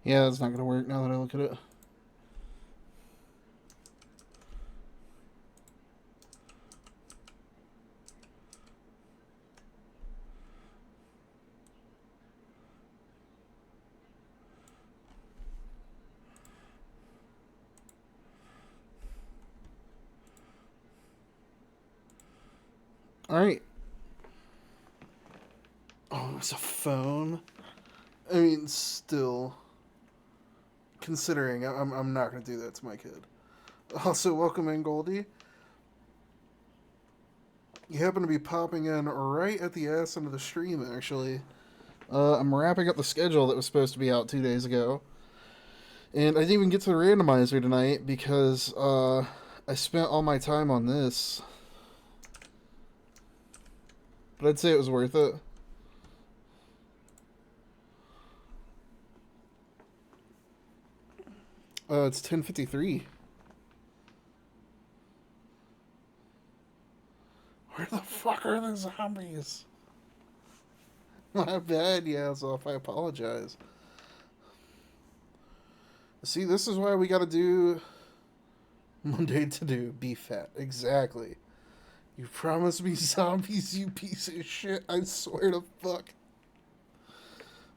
Yeah, that's not gonna work now that I look at it. Alright. Oh, it's a phone? I mean, still. Considering, I'm not gonna do that to my kid. Also, welcome in, Goldie. You happen to be popping in right at the ass end of the stream, actually. I'm wrapping up the schedule that was supposed to be out 2 days ago. And I didn't even get to the randomizer tonight because I spent all my time on this. But I'd say it was worth it. It's 10:53. Where the fuck are the zombies? My bad, Yazov. I apologize. See, this is why we gotta do Monday to do. Be fat. Exactly. You promised me zombies, you piece of shit. I swear to fuck.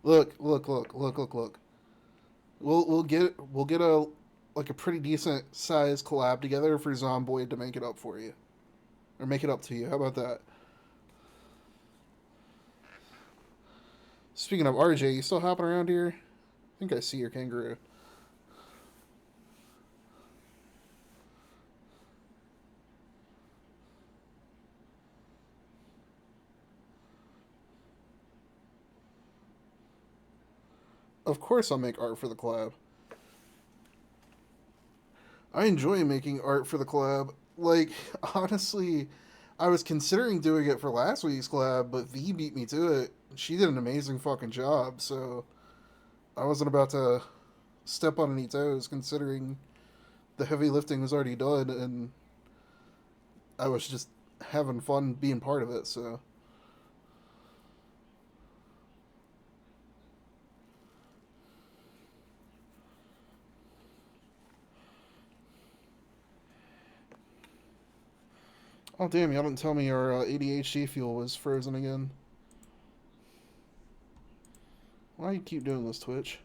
Look. We'll get a like a pretty decent sized collab together for Zomboid to make it up for you. Or make it up to you. How about that? Speaking of RJ, you still hopping around here? I think I see your kangaroo. Of course I'll make art for the collab. I enjoy making art for the collab. Like, honestly, I was considering doing it for last week's collab, but V beat me to it. She did an amazing fucking job, so I wasn't about to step on any toes considering the heavy lifting was already done and I was just having fun being part of it, so. Oh, damn, y'all didn't tell me our ADHD fuel was frozen again. Why do you keep doing this, Twitch?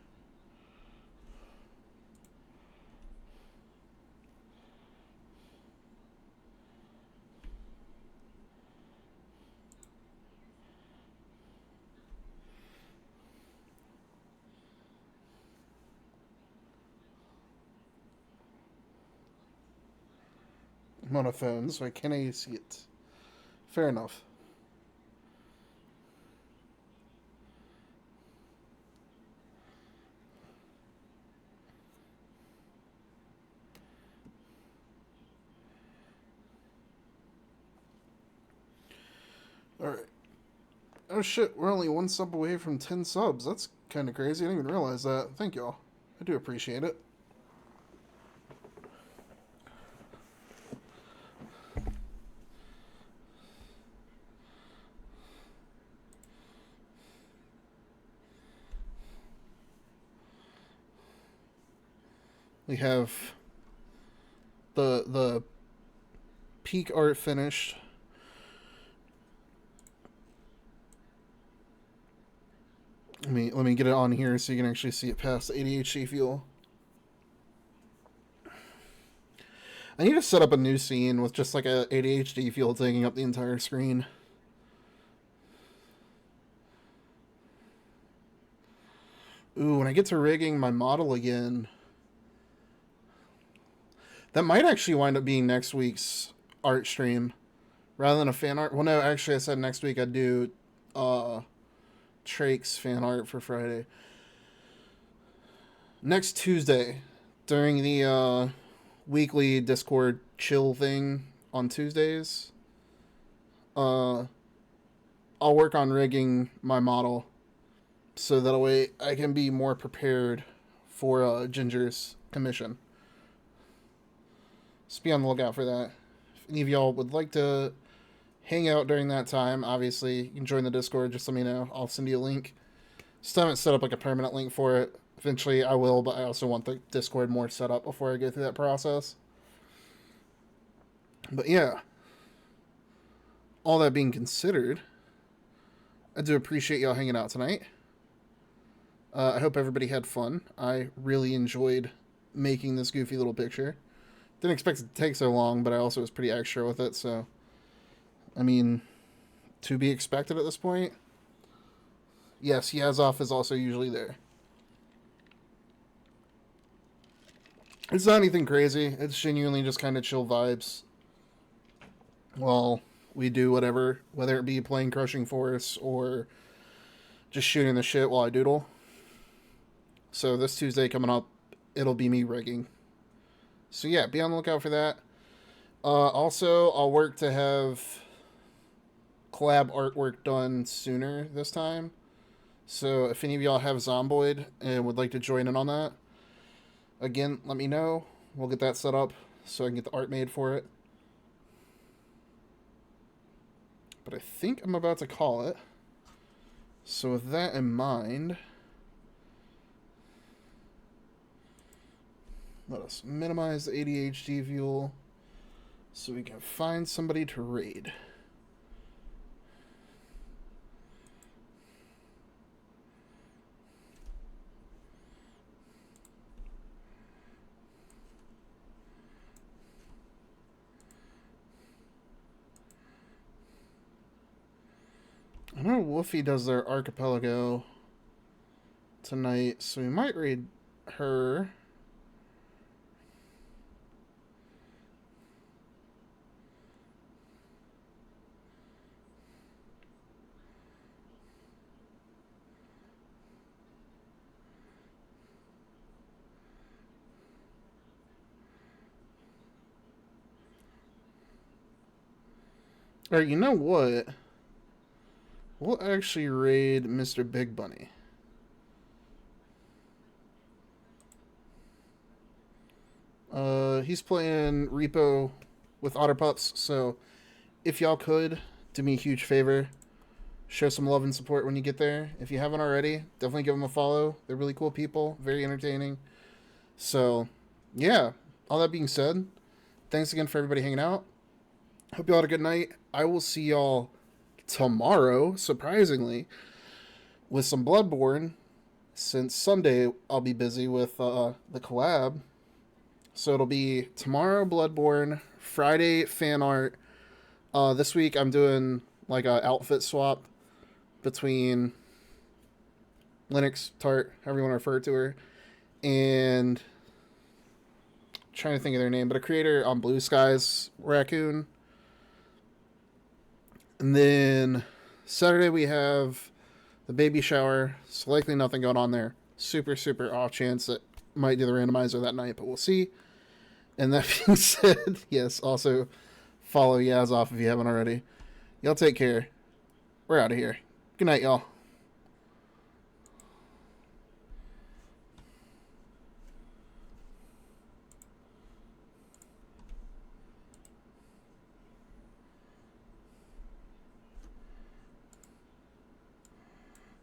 I'm on a phone, so I can't see it. Fair enough. Alright. Oh shit, we're only one sub away from 10 subs. That's kind of crazy. I didn't even realize that. Thank y'all. I do appreciate it. We have the peak art finished. Let me get it on here so you can actually see it past the ADHD fuel. I need to set up a new scene with just like a ADHD fuel taking up the entire screen. Ooh, when I get to rigging my model again, that might actually wind up being next week's art stream rather than a fan art. Well, no, actually, I said next week I'd do Trake's fan art for Friday. Next Tuesday, during the weekly Discord chill thing on Tuesdays, I'll work on rigging my model so that way I can be more prepared for Ginger's commission. Just be on the lookout for that. If any of y'all would like to hang out during that time, obviously, you can join the Discord. Just let me know. I'll send you a link. Still haven't set up like a permanent link for it. Eventually I will, but I also want the Discord more set up before I go through that process. But yeah, all that being considered, I do appreciate y'all hanging out tonight. I hope everybody had fun. I really enjoyed making this goofy little picture. Didn't expect it to take so long, but I also was pretty extra with it, so I mean, to be expected at this point. Yes, Yazov is also usually there. It's not anything crazy. It's genuinely just kind of chill vibes. Well, we do whatever, whether it be playing Crushing Force or just shooting the shit while I doodle. So this Tuesday coming up, it'll be me rigging. So yeah, be on the lookout for that. Also, I'll work to have collab artwork done sooner this time. So if any of y'all have Zomboid and would like to join in on that, again, let me know. We'll get that set up so I can get the art made for it. But I think I'm about to call it. So with that in mind, let us minimize the ADHD fuel so we can find somebody to raid. I know Wolfie does their archipelago tonight, so we might raid her. Or you know what? We'll actually raid Mr. Big Bunny. He's playing Repo with Otter Pups, so if y'all could, do me a huge favor. Show some love and support when you get there. If you haven't already, definitely give them a follow. They're really cool people, very entertaining. So, yeah, all that being said, thanks again for everybody hanging out. Hope y'all had a good night. I will see y'all tomorrow, surprisingly, with some Bloodborne, since Sunday I'll be busy with the collab. So it'll be tomorrow Bloodborne, Friday fan art. This week I'm doing like a outfit swap between Linux, Tart, however you want to refer to her, and trying to think of their name, but a creator on Blue Skies Raccoon. And then Saturday we have the baby shower. So likely nothing going on there. Super, super off chance that might do the randomizer that night, but we'll see. And that being said, yes, also follow Yaz off if you haven't already. Y'all take care. We're out of here. Good night, y'all.